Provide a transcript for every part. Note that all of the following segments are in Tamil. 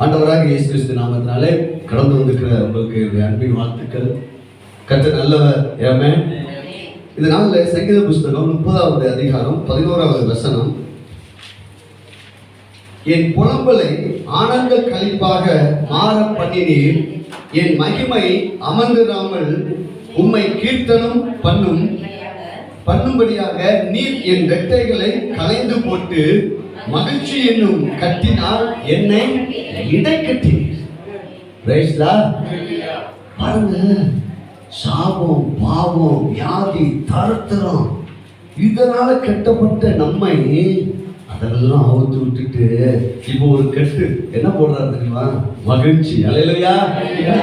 ஆண்டவராக இயேசு கிறிஸ்து நாமத்தினாலே கடந்து வந்திருக்கிற உங்களுக்கு அன்பின் வாழ்த்துக்கள். கர்த்தர் நல்லவர். ஆமென். இந்த நாளில் சங்கீத புஸ்தகம் 30வது அதிகாரம் 11வது வசனம். என் புலம்பலை ஆனந்த களிப்பாக மாற பண்ணினீர், என் மகிமை அமர்ந்திராமல் உம்மை கீர்த்தனம் பண்ணும்படியாக நீர் என் ரெட்டைகளை களைந்து போட்டு மகிழ்ச்சி என்னும் கட்டினால் என்னை இடை கட்டினீர். பாருங்க, சாபம், பாவம், வியாதி, தரித்திரம் இதனால கட்டப்பட்ட நம்மை அதெல்லாம் அவுத்து விட்டுட்டு இப்போ ஒரு கட்டு என்ன போடுறாரு தெரியுமா? மகிழ்ச்சி. அல்லேலூயா.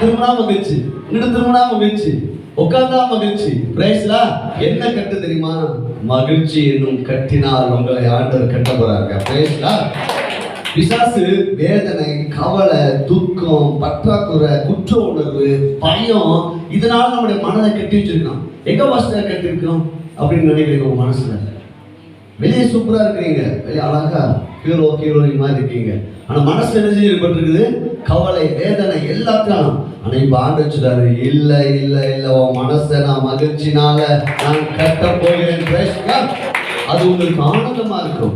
திருமணா மகிழ்ச்சி, இங்கிட்ட திருமணா மகிழ்ச்சி, உட்கார்ந்தா மகிழ்ச்சி. பிரைஸ்லா. என்ன கட்டு தெரியுமா? மகிழ்ச்சி என்னும் கட்டினால் உங்களை ஆண்டவர் கட்ட போறாங்க. பிரைஸ்லா. பிசாசு வேதனை, கவலை, துக்கம், பற்றாக்குறை, குற்ற உணர்வு, பயம் இதனால நம்முடைய மனதை கட்டி வச்சிருக்கோம். எங்க வாசனை கட்டி இருக்கோம் அப்படின்னு நினைக்கிறீங்க? உங்க மனசுல வெளியே சூப்பரா இருக்கிறீங்க, வெளியே அழகா ஹீரோயின் மாதிரி இருக்கீங்க, ஆனா மனசு என்ன செய்யப்பட்டிருக்குது? கவலை, வேதனை எல்லாத்தையும். ஆனா இப்ப ஆண்டவராரு இல்ல இல்ல இல்ல, உன் மனசை நான் மகிழ்ச்சினால நான் கட்ட போகிறேன். அது உங்களுக்கு ஆனந்தமா இருக்கும்.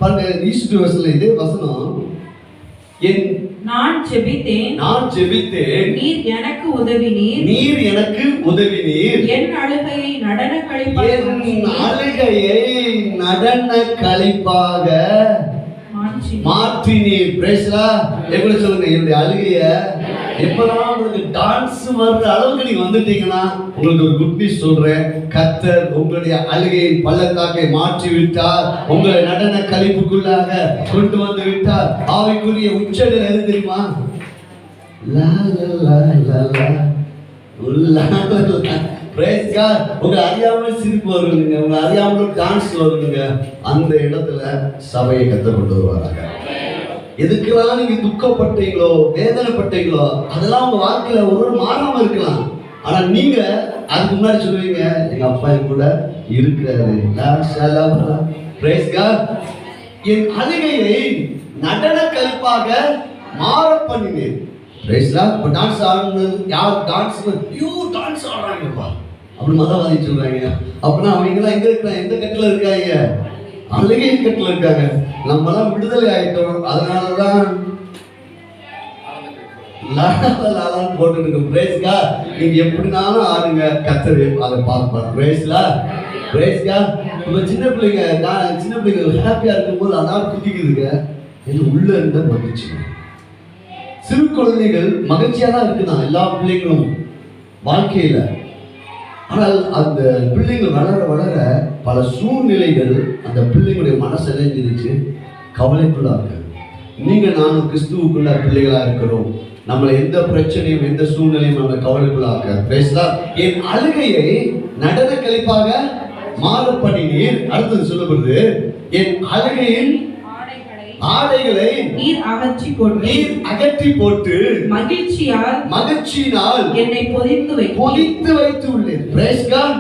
பாருங்க, ஈஸ்வரி வசனம் இதே வசனம். நான் ஜெபித்தேன், நீர் எனக்கு உதவினீர், என் அழுகையை நடன களிப்பாக மாற்றினீர். பிரேஸ்லா. எப்படி சொல்லுங்க, என்னுடைய அழுகைய எப்பதான் உங்களுக்கு டான்ஸ் வர்ற அளவுக்கு நீங்க வந்துட்டீங்கன்னா உங்களுக்கு ஒரு குட் நியூஸ் சொல்றேன். கர்த்தர் உங்களுடைய அழுகையின் பள்ளத்தாக்கை மாற்றி விட்டார், உங்களை நடன களிப்புக்குள்ளாக கொண்டு வந்து விட்டார். ஆவிக்குரிய உச்சநிலை எது தெரியுமா? உங்களை அறியாமல் சிரிப்பு வருவீங்க, உங்களை அறியாமல் டான்ஸ் வருவீங்க. அந்த இடத்துல சபையை கத்த கொண்டு வருவாங்க. எதுக்கெல்லாம் நீங்க துக்கப்பட்டீங்களோ, வேதனைப்பட்டீங்களோ அதெல்லாம் உங்க வாழ்க்கையில ஒரு மாறாம இருக்கலாம். ஆனா நீங்க அதுக்கு முன்னாடி சொல்லுவீங்க, எங்க அப்பா கூட இருக்கிறாரு. என் அழுகையை நடன களிப்பாக மாற பண்ணினேன். டான்ஸ் ஆடுறது யார்? டான்ஸ் ஆடுறாங்கப்பா அப்படின்னு மதவாதி சொல்றாங்க. அப்படின்னா அவங்க எல்லாம் எங்க இருக்காங்க? எந்த கட்டில இருக்காங்க? அழுகை கட்டில இருக்காங்க. நம்மளாம் விடுதலை ஆயிட்டோம், அதனாலதான் போட்டு இருக்கோம். பிரேஸ்கா. நீங்க எப்படினாலும் ஆடுங்க, கத்தரு அதை பார்ப்பாரு. பிரேஸ்லா. இப்ப சின்ன பிள்ளைங்க ஹாப்பியா இருக்கும் போது அதான் குதிக்குதுங்க. இது உள்ள இருந்த மகிழ்ச்சி. சிறு குழந்தைகள் மகிழ்ச்சியா தான் இருக்குதான் எல்லா பிள்ளைங்களும் வாழ்க்கையில. ஆனால் அந்த பிள்ளைங்கள் வளர வளர பல சூழ்நிலைகள் அந்த பிள்ளைங்களுடைய மனசு இணைஞ்சிருச்சு, கவலைக்குள்ளா இருக்கு. நீங்க நானும் கிறிஸ்துவுக்குள்ள பிள்ளைகளா இருக்கிறோம். நம்மளை எந்த பிரச்சனையும் எந்த சூழ்நிலையும் நம்ம கவலைக்குள்ளாக்க பேசலாம். என் அழுகையை நடன களிப்பாக மாற பண்ணினீர். அடுத்தது சொல்லப்படுது, என் அழுகையின் ஆடைகளை நீர் அகற்றி போட்டு மகிழ்ச்சியினால் என்னை பொதித்து வைத்து உள்ளேன். Praise God.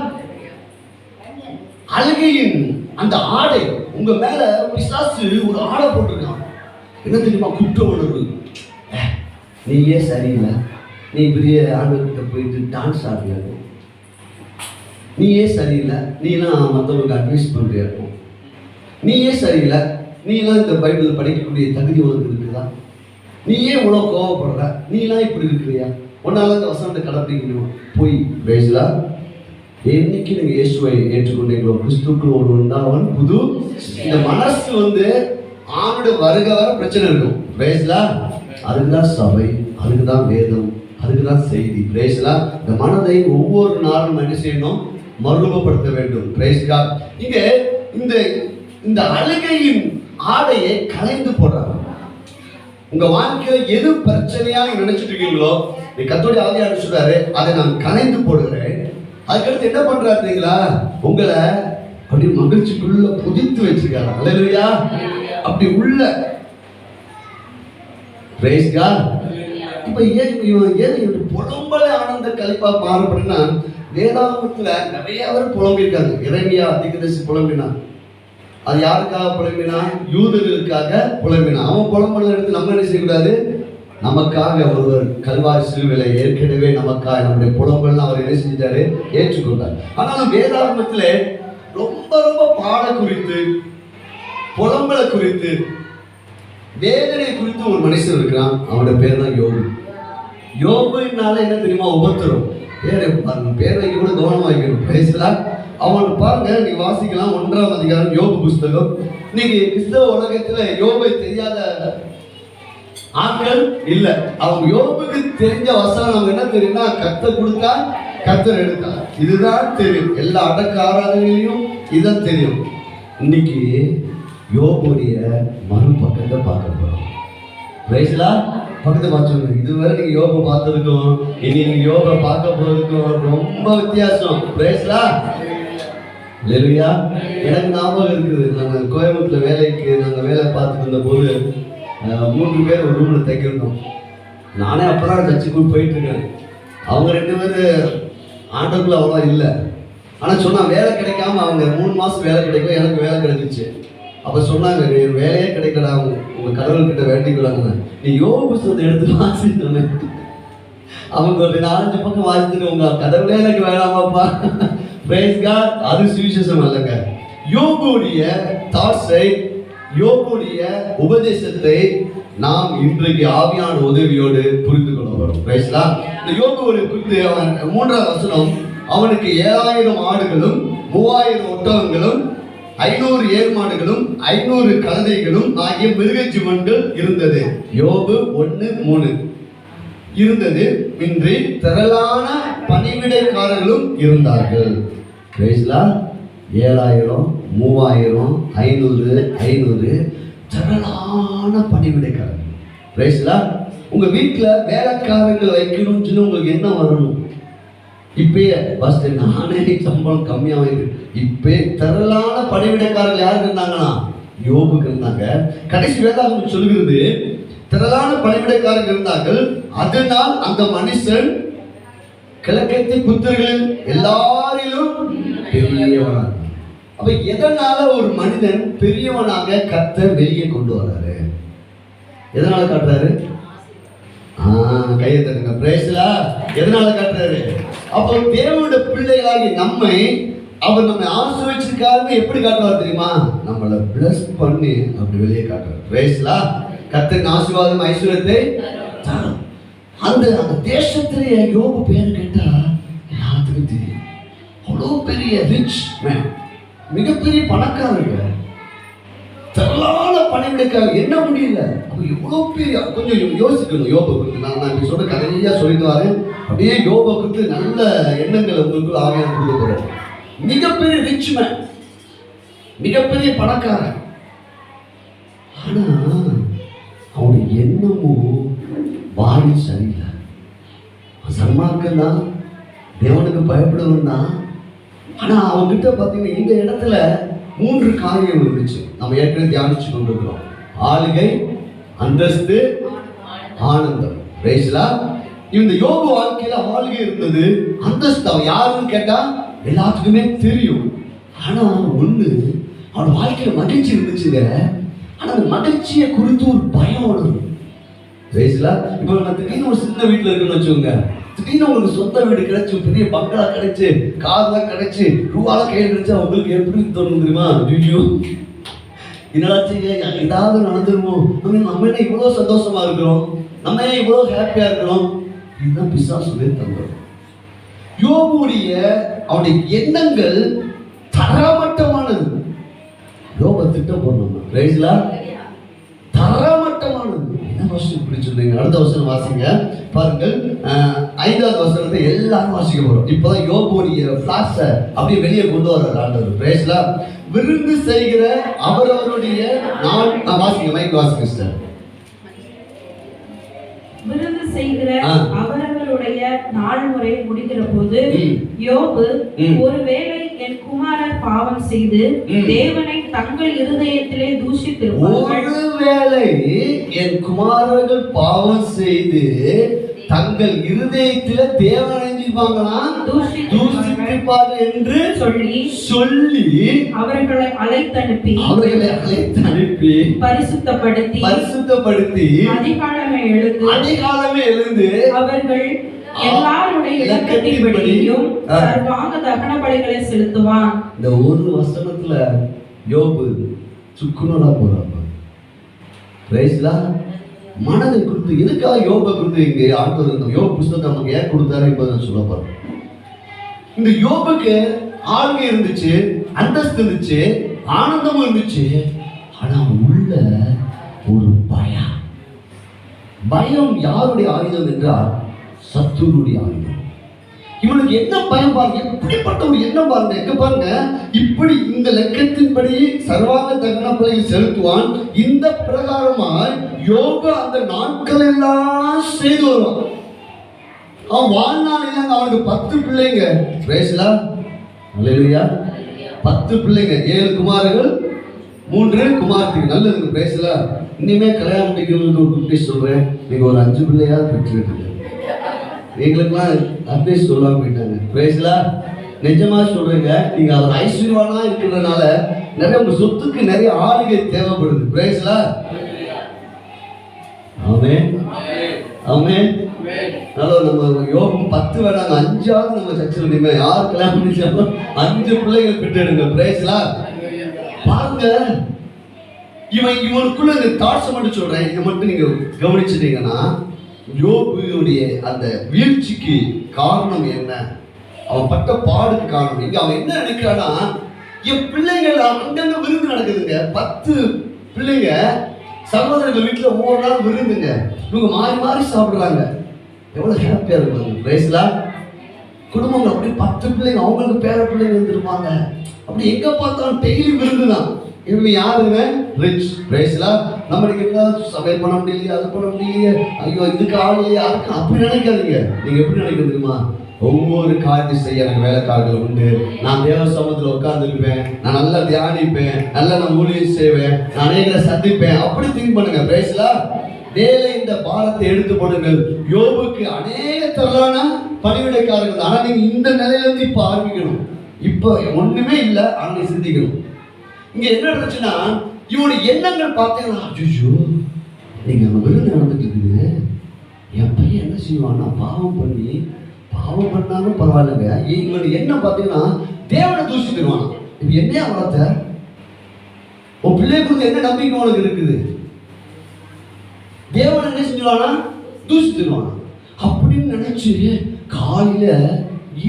அழுகையின் அந்த ஆடை உங்க மேல பிசாசு ஒரு ஆடை போட்டிருக்கான். என்ன தெரியுமா? குற்ற உணர்வு. நீயே சரியில்லை, நீ பெரிய ஆண்டுகிட்ட போயிட்டு டான்ஸ் ஆடுறியாது, நீயே சரியில்லை, நீலாம் மற்றவங்களுக்கு அட்வைஸ் பண்றியா இருக்கும், நீயே சரியில்லை, நீலாம் இந்த பைபிள் படிக்கக்கூடிய தகுதி உனக்கு இருக்குதா, நீயே இவ்வளோ கோவப்படுற, நீலாம் இப்படி இருக்கிறியா, உன்னால இந்த வசனத்தை கடைப்பிடிக்கணும் போய் பேசலா. என்னைக்கு நீங்க இயேசுவை ஏற்றுக்கொண்டீங்களோ, கிறிஸ்துக்குள் ஒருவன் தான் அவன் புது. இந்த மனசு ஆணுடைய வருக வர பிரச்சனை இருக்கும். பேசலா. அதுக்குதான் சபை, அதுக்குதான் வேதம், அதுக்குதான் செய்தி. பிரேஸ்லா. இந்த மனதை ஒவ்வொரு நாளும் என்ன செய்யணும்? மறுரூபப்படுத்த வேண்டும். பிரேஸ்கா. இங்க இந்த அழுகையின் ஆடையை கலைந்து போடுறாங்க. உங்க வாழ்க்கையில எது பிரச்சனையா நினைச்சிட்டு இருக்கீங்களோ, கர்த்தருடைய ஆவியானவர் சொல்றாரு, அதை நான் கலைந்து போடுகிறேன். அதுக்கடுத்து என்ன பண்றாரு தெரியுங்களா? உங்களை அப்படி மகிழ்ச்சிக்குள்ள புதித்து வச்சிருக்காரு. அல்லேலூயா. அப்படி உள்ள பிரைஸ் காட். இப்ப ஏன் புலம்பலை ஆனந்த களிப்பா மாறப்படுன்னா, வேதாகமத்துல நிறைய பேர் புலம்பிருக்காங்க. இறைமையா தீர்க்கதரிசி புலம்பினான். அது யாருக்காக புலம்பினா? யூதர்களுக்காக புலம்பினான். அவன் புலம்புறத எடுத்து நம்ம என்ன செய்யக்கூடாது? நமக்காக ஒருவர் கல்வாரி சிலுவையில ஏற்கனவே நமக்காக நம்முடைய புலம்பெல்லாம் அவர் என்ன செஞ்சாரு, ஏற்றுக்கொண்டார். ஆனாலும் வேதாகமத்துல ரொம்ப ரொம்ப பாட குறித்து, புலம்பலை குறித்து, வேதனை குறித்து ஒரு மனுஷன் இருக்கிறான். அவனோட பேர் தான் யோபு. யோபுனால என்ன தெரியுமா, உபத்திரம். பேர் வைக்க கூட கவனமா வைக்கணும். பேசலாம் அவன் பாருங்க, நீங்க வாசிக்கலாம் 1ஆம் அதிகாரம் யோபு புஸ்தகம். இன்னைக்கு கிறிஸ்தவ உலகத்துல யோபை தெரியாத ஆட்கள் இல்ல. அவங்க யோபுக்கு தெரிஞ்ச வசனம் அவங்க என்ன தெரியும்னா, கர்த்தர் கொடுத்தா கர்த்தர் எடுத்தா, இதுதான் தெரியும். எல்லா அடக்க ஆராதனையிலையும் இதான் தெரியும். இன்னைக்கு யோபுடைய மறுபக்கத்தை பார்க்க போறோம். பேசலா பக்கத்தை பார்த்து, இதுவரை நீங்க யோபை பார்த்திருக்கோம், இனி நீங்க யோபை பார்க்க போறதுக்கும் ரொம்ப வித்தியாசம். பேசலா இல்லையா? எனக்கு ஞாபகம் இருக்குது, நாங்கள் கோயம்புத்தூர்ல வேலைக்கு நாங்கள் வேலை பார்த்துட்டு இருந்த போது 3 பேர் ஒரு ரூம்ல தைக்கிருந்தோம். நானே அப்பதான் சர்ச்சுக்கு போயிட்டு இருக்கேன். அவங்க 2 பேர் ஆண்டோக்குள்ள அவ்வளோ இல்லை. ஆனால் சொன்னா வேலை கிடைக்காம அவங்க 3 மாசம் வேலை கிடைக்கும், எனக்கு வேலை கிடைச்சிச்சு. அப்ப சொன்னாங்க, வேலையே கிடைக்கடா, உங்க கடவுள்கிட்ட வேண்டிக்கிறாங்க, நீ யோபு புஸ்தகத்தை எடுத்து வாசிக்கணும்னு. அவங்க ஒரு 4-5 பக்கம் வாசிச்சுட்டு, உங்க கடவுளே எனக்கு வேணாமாப்பா. Price God. அது சுவிசேஷம் அல்லங்க. யோபுடைய தாட்ஸை, யோபுடைய உபதேசத்தை நாம் இன்றைக்கு ஆவியான உதவியோடு புரிந்து கொள்ள வரும். Praise God. இந்த யோபுவை குறித்து 3ஆம் வசனம், அவனுக்கு 7000 ஆடுகளும் 3000 ஒட்டகங்களும் 500 ஏர் மாடுகளும் 500 கழுதைகளும் ஆகிய மிருக ஜீவன்கள் இருந்தது. யோபு 1:3 இருந்தது. இன்றி திரளான பணிவிடைக்காரர்களும் இருந்தார்கள். 7000, 3000, 500 திரளான பணிவிடைக்காரர்கள். உங்க வீட்டுல வேலைக்காரர்கள் வைக்கணும்னு சொல்லி உங்களுக்கு என்ன வரணும்? இப்பயே ஃபர்ஸ்ட் நானே சம்பளம் கம்மியா வாங்கி, இப்ப திரளான பணிவிடைக்காரர்கள் யாருக்கு இருந்தாங்கன்னா யோபுக்கு இருந்தாங்க. கடைசி வேதாகமம் சொல்கிறது, திரளான பணிவிடைக்காரர்கள் இருந்தார்கள். அதனால் அந்த மனுஷன் கிழக்கத்தி புத்திரர்கள் எல்லாரிலும் பெரியவனாக. அப்ப எதனால ஒரு மனிதன் பெரியவனாக கர்த்தர் வெளியே கொண்டு வர்றாரு? எதனால காட்டுறாரு? கையை தட்டுங்க. பிரேஸ்லா. எதனால காட்டுறாரு? அப்போ தேவனுடைய பிள்ளைகளாகி நம்மை அவர் நம்மை ஆசீர்வதிச்சிருக்காருன்னு எப்படி காட்டுவார் தெரியுமா? நம்மளை பிளஸ் பண்ணி அப்படி வெளியே காட்டுறாரு. பிரேஸ்லா. கர்த்தரின் ஆசீர்வாதம் ஐஸ்வர்யத்தை தரும். அந்த தேசத்திலேயே யோபு பேர் கேட்டா எல்லாத்துக்கும் தெரியும். அவ்வளோ பெரிய ரிச் மேன், மிகப்பெரிய பணக்காரங்க, திரளான பணிவிடைக்காக என்ன முடியல. அப்ப எவ்வளோ பெரிய, கொஞ்சம் யோசிக்கணும் யோபை குறித்து. நான் இப்படி சொல்ற கதையா சொல்லிட்டு வரேன். அப்படியே யோபை குறித்து நல்ல எண்ணங்களை உங்களுக்கு ஆவியான கொடுக்க போறேன். மிகப்பெரிய ரிச் மேன், மிகப்பெரிய பணக்காரன். ஆனா அவனுடைய எண்ணமும் வாடி சரியில்லை. சன்மார்க்கம் தான், தேவனுக்கு பயப்படுவன் தான். ஆனா அவன்கிட்ட பார்த்தீங்கன்னா இந்த இடத்துல 3 காரியம் இருந்துச்சு. நம்ம ஏற்கனவே தியானிச்சு கொண்டிருக்கிறோம். ஆளுகை, அந்தஸ்து, ஆனந்தம். ரைஸ்லா. இந்த யோபு வாழ்க்கையில ஆளுகை இருந்தது, அந்தஸ்து. அவன் யாருன்னு கேட்டா எல்லாத்துக்குமே தெரியும். ஆனா ஒண்ணு, அவன் வாழ்க்கையில மகிழ்ச்சி இருந்துச்சுங்க. ஆனா அந்த மகிழ்ச்சியை குறித்து ஒரு பயம் வரும். ரைஸ்லா. இப்போ நம்ம திடீர்னு ஒரு சின்ன வீட்டுல இருக்குன்னு வச்சுக்கோங்க. திடீர்னு உங்களுக்கு சொந்த வீடு கிடைச்சு, பெரிய பங்களா கிடைச்சு, கார்லாம் கிடைச்சு, ரூபால கையில் கிடைச்சா உங்களுக்கு எப்படி தோணும் தெரியுமா? ஐயோ என்னாச்சு, ஏதாவது நடந்துருமோ, நம்ம என்ன இவ்வளோ சந்தோஷமா இருக்கிறோம், நம்ம ஏன் இவ்வளோ ஹாப்பியா இருக்கிறோம்? இதுதான் பிசாசு தந்தோம். யோபுடைய அவனுடைய எண்ணங்கள் தரமட்டமானது. யோபை திட்டம் போடணும். ரைஸ்லா. தரமட்டமானது. என்ன வருஷம் இப்படி சொல்றீங்க? அடுத்த வருஷம் வாசிங்க பாருங்கள். 5ஆவது வசனத்தை எல்லாரும் வாசிக்க போறோம். இப்பதான் யோபுடைய பிளாஷ அப்படியே வெளியே கொண்டு வர்றாரு ஆண்டவர். பிரேஸ்லா. விருந்து செய்கிற அவரவருடைய நாள். வாசிங்க, மைக் வாசிங்க சிஸ்டர். விருந்து செய்கிற அவரவருடைய நாள் முறை முடிகிற போது யோபு, ஒருவேளை என் குமாரர் பாவம் செய்து தேவனை தங்கள் இருதயத்திலே தூஷித்திருப்பார்கள். ஒருவேளை என் குமாரர்கள் பாவம் செய்து தங்கள் இருதயத்திலே தேவனை தூஷித்திருப்பார்கள் என்று சொல்லி அவர்களை அழைத்தனுப்பி பரிசுத்தப்படுத்தி அதிகாலமே எழுந்து அதிகாலமே எழுந்து அவர்கள் எல்லாருடைய இலக்கத்தின்படியும் சர்வாங்க தகன பலிகளை செலுத்துவான். இந்த ஒரு வசனத்துல யோபு சுக்குனரா போறாங்க. பிரைஸ்லா, மனதை கொடுத்து எதுக்காக யோபை கொடுத்து இங்க ஆண்டவர் யோபு புஸ்தகத்தை நமக்கு ஏன் கொடுத்தாரு இப்ப நான் சொல்ல போறேன். இந்த யோபுக்கு ஆளுகை இருந்துச்சு, அந்தஸ்து இருந்துச்சு, ஆனந்தமும் இருந்துச்சு. ஆனா உள்ள ஒரு பயம் யாருடைய ஆயுதம் என்றால் சத்துருடைய ஆயுதம். இவனுக்கு என்ன பயம் பாருங்க, எப்படிப்பட்ட ஒரு எண்ணம் பாருங்க. எங்க பாருங்க, இப்படி இந்த லட்சத்தின்படி சர்வாங்க தகன பலியை செலுத்துவான். இந்த பிரகாரமாய் யோபு அந்த நாட்கள் எல்லாம் செய்து வருவான். அவன் வாழ்நாளில் அவனுக்கு 10 பிள்ளைங்க. பேசலா, 10 பிள்ளைங்க, 7 குமாரர்கள் 3 குமார்த்திகள். நல்லதுங்க, பேசலா. இனிமே கல்யாணம் முடிக்கிறவங்களுக்கு ஒரு குட்டி சொல்றேன், நீங்க ஒரு 5 பிள்ளையா பெற்றுக்கிட்டு எங்களுக்குலாம் அட்வைஸ் சொல்லாம போயிட்டாங்க. பேசலா, நிஜமா சொல்றேங்க, நீங்க அவர் ஐஸ்வர்யவானா இருக்கிறதுனால நிறைய உங்க சொத்துக்கு நிறைய ஆளுகை தேவைப்படுது. பேசலா, ஆமென் ஆமென். நம்ம யோகம் 10 வேணாங்க, 5ஆவது நம்ம சர்ச்சில் இனிமே யார் கல்யாணம் பண்ணிச்சாலும் 5 பிள்ளைகள் பெற்றெடுங்க. பிரேஸ்லா, பாருங்க, இவனுக்குள்ள இந்த தாட்ஸ் மட்டும் சொல்றேன், இதை மட்டும் நீங்க கவனிச்சிட்டீங்கன்னா யோபுடைய அந்த வீழ்ச்சிக்கு காரணம் என்ன, அவன் பட்ட பாடுக்கு காரணம் இங்க. அவன் என்ன நினைக்கிறான்னா, என் பிள்ளைகள் அங்கங்க விருந்து நடக்குதுங்க, 10 பிள்ளைங்க சகோதரர்கள் வீட்டுல ஒவ்வொரு நாள் விருந்துங்க, இவங்க மாறி மாறி சாப்பிடுறாங்க. எவ்வளவு ஹாப்பியா இருக்கும். பிரேஸ்லா, குடும்பங்கள் அப்படி 10 பிள்ளைங்க, அவங்களுக்கு பேர பிள்ளைங்க வந்துருப்பாங்க. அப்படி எங்க பார்த்தாலும் டெய்லி விருந்துதான். இவங்க யாருங்க? ரிச். பிரேஸ்லா, நம்மளுக்கு என்ன சமையல் பண்ண முடியலையே, அது பண்ண முடியலையே, ஐயோ இதுக்கு ஆள் இல்லையா, அதுக்கு அப்படி நினைக்காதீங்க. நீங்க எப்படி நினைக்கிறது தெரியுமா? ஒவ்வொரு காரியம் செய்ய எனக்கு வேலைக்காரர்கள் உண்டு. நான் தேவ சமூகத்தில் உட்கார்ந்துருப்பேன், நான் நல்லா தியானிப்பேன், நல்லா நான் ஊழியம் செய்வேன், நான் அநேகரை சந்திப்பேன். அப்படி திங்க் பண்ணுங்க. பிரேஸ்லா, வேலை இந்த பாரத்தை எடுத்து போடுங்கள். யோபுக்கு அநேக திரளான பணிவிடைக்காரர்கள். ஆனா நீங்க இந்த நிலையில இருந்து இப்ப ஆரம்பிக்கணும். இப்ப ஒண்ணுமே இல்லை, ஆனா நீ சிந்திக்கணும். இங்க என்ன நடந்துச்சுன்னா, இவனுடைய எண்ணங்கள் பார்த்தீங்கன்னா, ஐயோ நீங்க நம்ம விருது நடந்துட்டு இருக்குது, என் பையன் என்ன செய்வான்னா பாவம் பண்ணாலும் பரவாயில்லைங்க. இவனுடைய எண்ணம் பார்த்தீங்கன்னா தேவனை தூஷித்துருவானா. இப்ப என்னையா வளர்த்த உன் பிள்ளை குறித்து என்ன நம்பிக்கை உனக்கு இருக்குது? தேவனை என்ன செஞ்சுவானா? தூஷித்துருவானா. அப்படின்னு நினைச்சு காலையில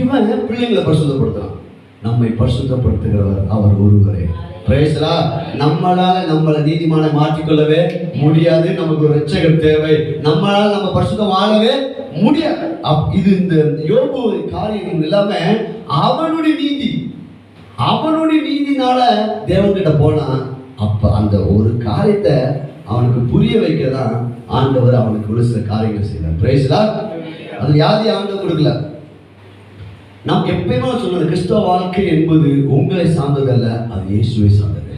இவன் பிள்ளைங்களை பரிசுத்தப்படுத்துறான். நம்மை பரிசுத்தப்படுத்துகிறவர் அவர் ஒருவரே. பிரேசலா, நம்மளால நம்மளை நீதிமான மாற்றிக்கொள்ளவே முடியாது. நமக்கு ஒரு ரட்சகர் தேவை. நம்மளால நம்ம பரிசுத்தம் வாழவே முடியாது. இது இந்த யோபு காரியம் எல்லாமே அவனுடைய நீதினால தேவன்கிட்ட போனா, அப்ப அந்த ஒரு காரியத்தை அவனுக்கு புரிய வைக்கதான் ஆண்டவர் அவனுக்கு ஒரு சில காரியங்கள் செய்யறார். பிரேசலா, அது யாரையும் ஆண்டவர் கொடுக்கல. நாம் எப்பயுமே சொன்னது, கிறிஸ்தவ வாழ்க்கை என்பது உங்களை சார்ந்ததல்ல, அது இயேசுவை சார்ந்தது,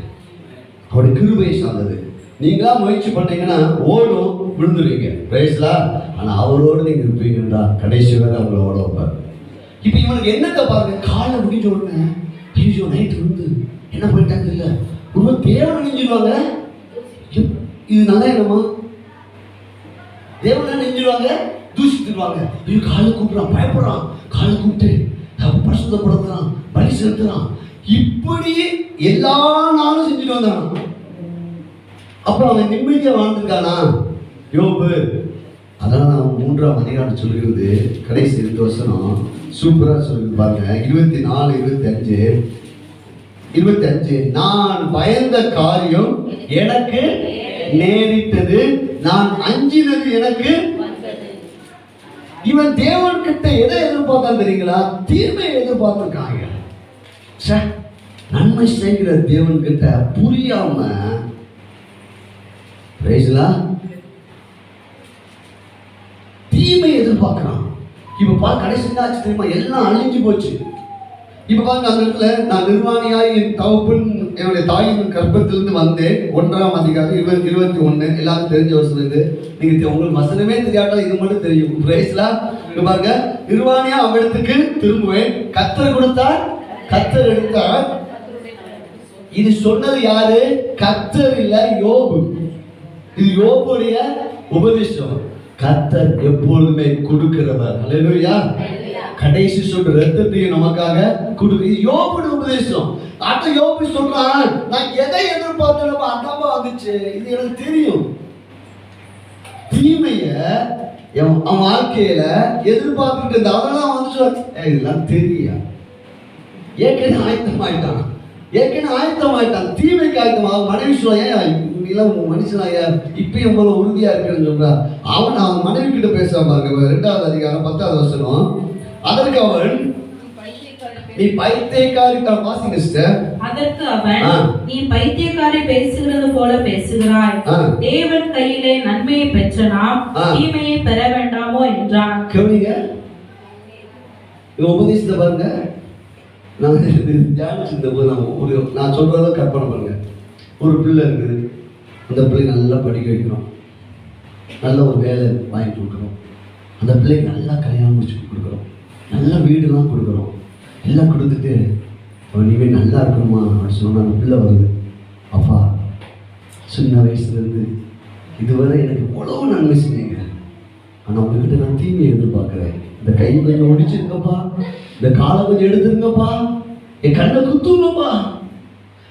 அவருடைய கிருபையை சார்ந்தது. நீங்களா முயற்சி பண்ணீங்கன்னா ஓடும், விழுந்துருவீங்க. பிரேஸ்லா, ஆனா அவரோடு நீங்க இருப்பீங்கன்னா கடைசி வரை அவங்கள ஓட வைப்பார். இப்ப இவனுக்கு என்னத்தை பாருங்க, காலை முடிஞ்ச உடனே ஐயோ நைட்டு விழுந்து என்ன பண்ணிட்டாங்க இல்ல, ஒரு தேவனை நெஞ்சிடுவாங்க. இது நல்லா என்னமா, தேவனை நெஞ்சிடுவாங்க, தூசித்துடுவாங்க. ஐயோ காலை கூப்பிடுறான், பயப்படுறான், காலை கூப்பிட்டு பரிசுத்தப்படுத்துறான், பலி செலுத்துறான். இப்படி எல்லா நாளும் செஞ்சுட்டு வந்தான். அப்புறம் அவன் நிம்மதியா வாழ்ந்துருக்கானா யோபு? அதான் நான் 3ஆம் அதிகாரம் சொல்கிறது, கடைசி 2 வசனம் சூப்பரா சொல்லுது பாருங்க. 24, 25. நான் பயந்த காரியம் எனக்கு நேரிட்டது, நான் அஞ்சினது எனக்கு. இவன் தேவன் கிட்ட எதை எதிர்பார்த்தான் தெரியுங்களா? தீர்மையை எதிர்பார்த்திருக்காங்க. நன்மை செய்கிற தேவன் கிட்ட புரியாம தீமையை எதிர்பார்க்கிறான். இப்ப கடைசி ஆச்சு தெரியுமா? எல்லாம் அழிஞ்சு போச்சு. இப்ப பாருங்க, அந்த இடத்துல நான் நிர்வாணியாய் என் தகப்பன் என்னுடைய தாயின் கர்ப்பத்திலிருந்து வந்தேன். 1ஆம் அதிகாரம் 21 எல்லாரும் தெரிஞ்ச வசனம் இது. நீங்க உங்களுக்கு வசனமே தெரியாட்டா இது மட்டும் தெரியும். பிரேஸ்லா, இங்க பாருங்க, நிர்வாணியா அவரிடத்துக்கு திரும்புவேன், கர்த்தர் கொடுத்தார், கர்த்தர் எடுத்தார். இது சொன்னது யாரு? கர்த்தர் இல்ல, யோபு. இது யோபுடைய உபதேசம். கர்த்தர் எப்பொழுதுமே கொடுக்கிறவர். அல்லேலூயா. கடைசி சொல்ற ரத்தத்தையும் நமக்காக கொடுக்க. யோபுடைய உபதேசம். அடுத்த யோபு சொல்றான், நான் எதை எதிர்பார்த்தேனோ அதாம வந்துச்சு. இது எனக்கு தெரியும். தீமைய அவன் வாழ்க்கையில எதிர்பார்த்துட்டு இருந்த அதெல்லாம் வந்துச்சு. இதெல்லாம் தெரியும். ஏற்கனவே ஆயத்தமாயிட்டான். தீமைக்கு ஆயத்தம். மனைவி சொல்ல, மனுஷனாயா இப்பயும் போல உறுதியா இருக்குன்னு சொல்றா. அவன் மனைவி கிட்ட பேசுறான் பாருங்க. 2வது அதிகாரம் 10வது வசனம். அதற்கு அவன், நீ பைத்தியக்காரி. வாசிங்க சிஸ்டர். அதற்கு அவன், நீ பைத்தியக்காரி பேசுகிறது போல பேசுகிறாய். தேவன் கையிலே நன்மையை பெற்ற நாம் தீமையை பெற வேண்டாமோ என்றான். கவனிங்க, உபதேசத்தை பாருங்க. நான் தியானிச்சிருந்த போது நான் சொல்றத கற்பனை பண்ணுங்க. ஒரு பிள்ளை இருக்குது. அந்த பிள்ளை நல்லா படிக்க வைக்கிறோம், நல்ல ஒரு வேலை வாங்கி கொடுக்குறோம், அந்த பிள்ளைக்கு நல்லா கல்யாணம் முடிச்சு கொடுக்குறோம், நல்ல வீடுலாம் கொடுக்குறோம். எல்லாம் கொடுத்துட்டு இனிமேல் நல்லா இருக்கணுமா அப்படின்னு சொன்னால் அந்த பிள்ளை வருது. அப்பா, சின்ன வயசுலேருந்து இதுவரை எனக்கு இவ்வளோ நன்மை செஞ்சீங்க, ஆனால் உங்ககிட்ட நான் தீமையை எதிர்பார்க்குறேன். இந்த கை கொஞ்சம் ஒடிச்சிருங்கப்பா, இந்த காலை கொஞ்சம் எடுத்துருங்கப்பா, என் கண்ணை குத்துங்கப்பா.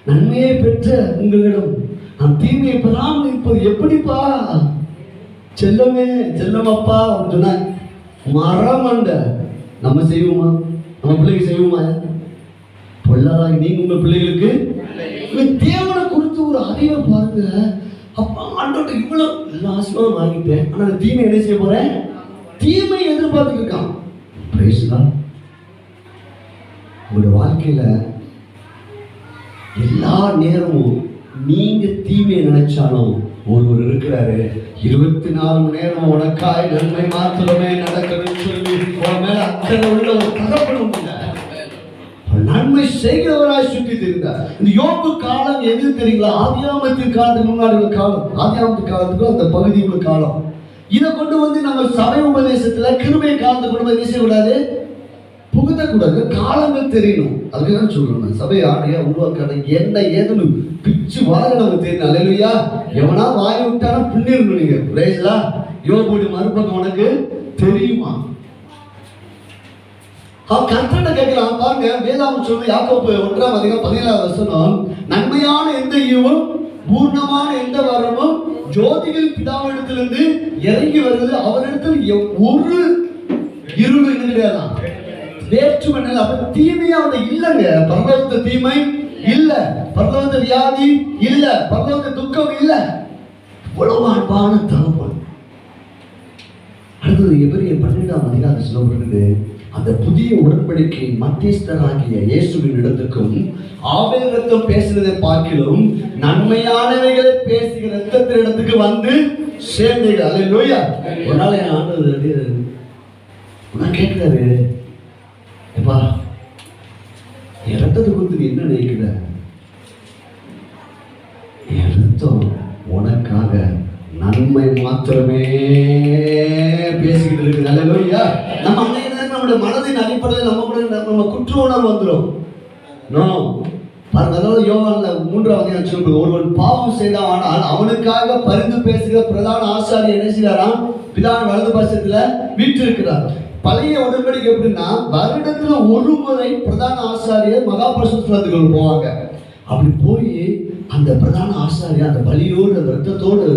நன்மையை பெற்ற உங்களிடம் நான் தீமையை பெறாமல் இருப்பது எப்படிப்பா? செல்லமே செல்லமப்பா அப்படின்னு சொன்ன மரமண்ட நம்ம செய்வோமா? நம்ம பிள்ளைக்கு செய்வோமா? பொல்லாதாகி நீங்க உங்க பிள்ளைகளுக்கு தேவனை குறித்து ஒரு அறிவை பாருங்க. அப்பா, ஆண்டோட்ட இவ்வளவு எல்லா ஆசீர்வாதம் வாங்கிட்டேன், ஆனா தீமை என்ன செய்ய போறேன்? தீமை எதிர்பார்த்துட்டு இருக்கான். உங்களோட வாழ்க்கையில எல்லா நேரமும் நீங்க தீமையை நினைச்சாலும் ஒருவர் இருக்கிறாரு, 24 மணி நேரம் உனக்காய் நன்மை மாத்திரமே நடக்கணும்னு சொல்லி உன் மேல அக்கறை உள்ள ஒரு தகப்பனும் நன்மை செய்கிறவராய் சுற்றி தெரிந்தார். இந்த யோபு காலம் எது தெரியுங்களா? ஆதியாமத்தின் காலத்துக்கு முன்னாடி ஒரு காலம், ஆதியாமத்து காலத்துக்கும் அந்த பகுதி உள்ள காலம். இதை கொண்டு வந்து நம்ம சபை உபதேசத்துல கிருபை காலத்தை கொண்டு வந்து என்ன செய்யக்கூடாது? புகுத்தக்கூடாது. காலங்கள் தெரியணும். அதுக்குதான் சொல்றேன், சபை ஆணையா உருவாக்காத என்ன ஏதுன்னு பிச்சு வாழ நமக்கு தெரியணும். அல்லேலூயா. எவனா வாய் விட்டானா புண்ணியம் நீங்க பிரேசலா. யோபுடைய மறுபக்கம் உனக்கு தெரியுமா? கர்த்தனை கேட்கலாம் பாருங்க. வேதாகம் சொல்லு, யாக்கோபு 1ஆம் அதிகாரம் 17வது வசனம், நன்மையான எந்த ஈவும் பூர்ணமான எந்த வரமும் ஜோதிகள் பிதாவிடத்திலிருந்து இறங்கி வருகிறது, அவரிடத்தில் ஒரு இருள் என்ன கிடையாதான், வேற்றுமை. அப்ப தீமையா இல்லைங்க. பரலோகத்த தீமை இல்ல, பரலோகத்த வியாதி இல்ல, பரலோகத்த துக்கம் இல்ல. இவ்வளவு அன்பான தகவல். அடுத்தது எபிரேயர் 12ஆம் அதிகாரம் சொல்லப்படுகிறது, அந்த புதிய உடன்படிக்கை மத்தியஸ்தராகிய இயேசுவின் இடத்துக்கும் ஆபேல் ரத்தம் பேசுறதை பார்க்கிலும் நன்மையானவைகளை பேசுகிற ரத்தத்தின் இடத்துக்கு வந்து சேர்ந்தீர்கள். அல்லேலூயா. ஒரு நாள் என் ஆண்டவர் நான் கேட்கிறாரு, எப்பா என் ரத்தத்தை குறித்து என்ன நினைக்கிற? என் ரத்தம் உனக்காக நன்மை மாத்திரமே பேசிக்கிட்டு இருக்கு. அல்லேலூயா. நம்ம நம்முடைய மனதின் அடிப்படையில் நம்ம குற்ற உணர்வு வந்துடும். அதாவது யோவான்ல 3ஆம் அதிகாரம் சொல்லுது, ஒருவன் பாவம் செய்தான் ஆனால் அவனுக்காக பரிந்து பேசுகிற பிரதான ஆசாரியர் என்ன செய்யறாராம்? பிதாவின் வலது பட்சத்துல வீற்றிருக்கிறார். பழைய உடன்படிக்கை எப்படின்னா, வருடத்துல ஒரு முறை பிரதான ஆசாரியர் மகா பரிசுத்தத்துக்கு போவாங்க. அப்படி போய் அந்த பிரதான ஆசாரியர் அந்த பலியோடு அந்த ரத்தத்தோடு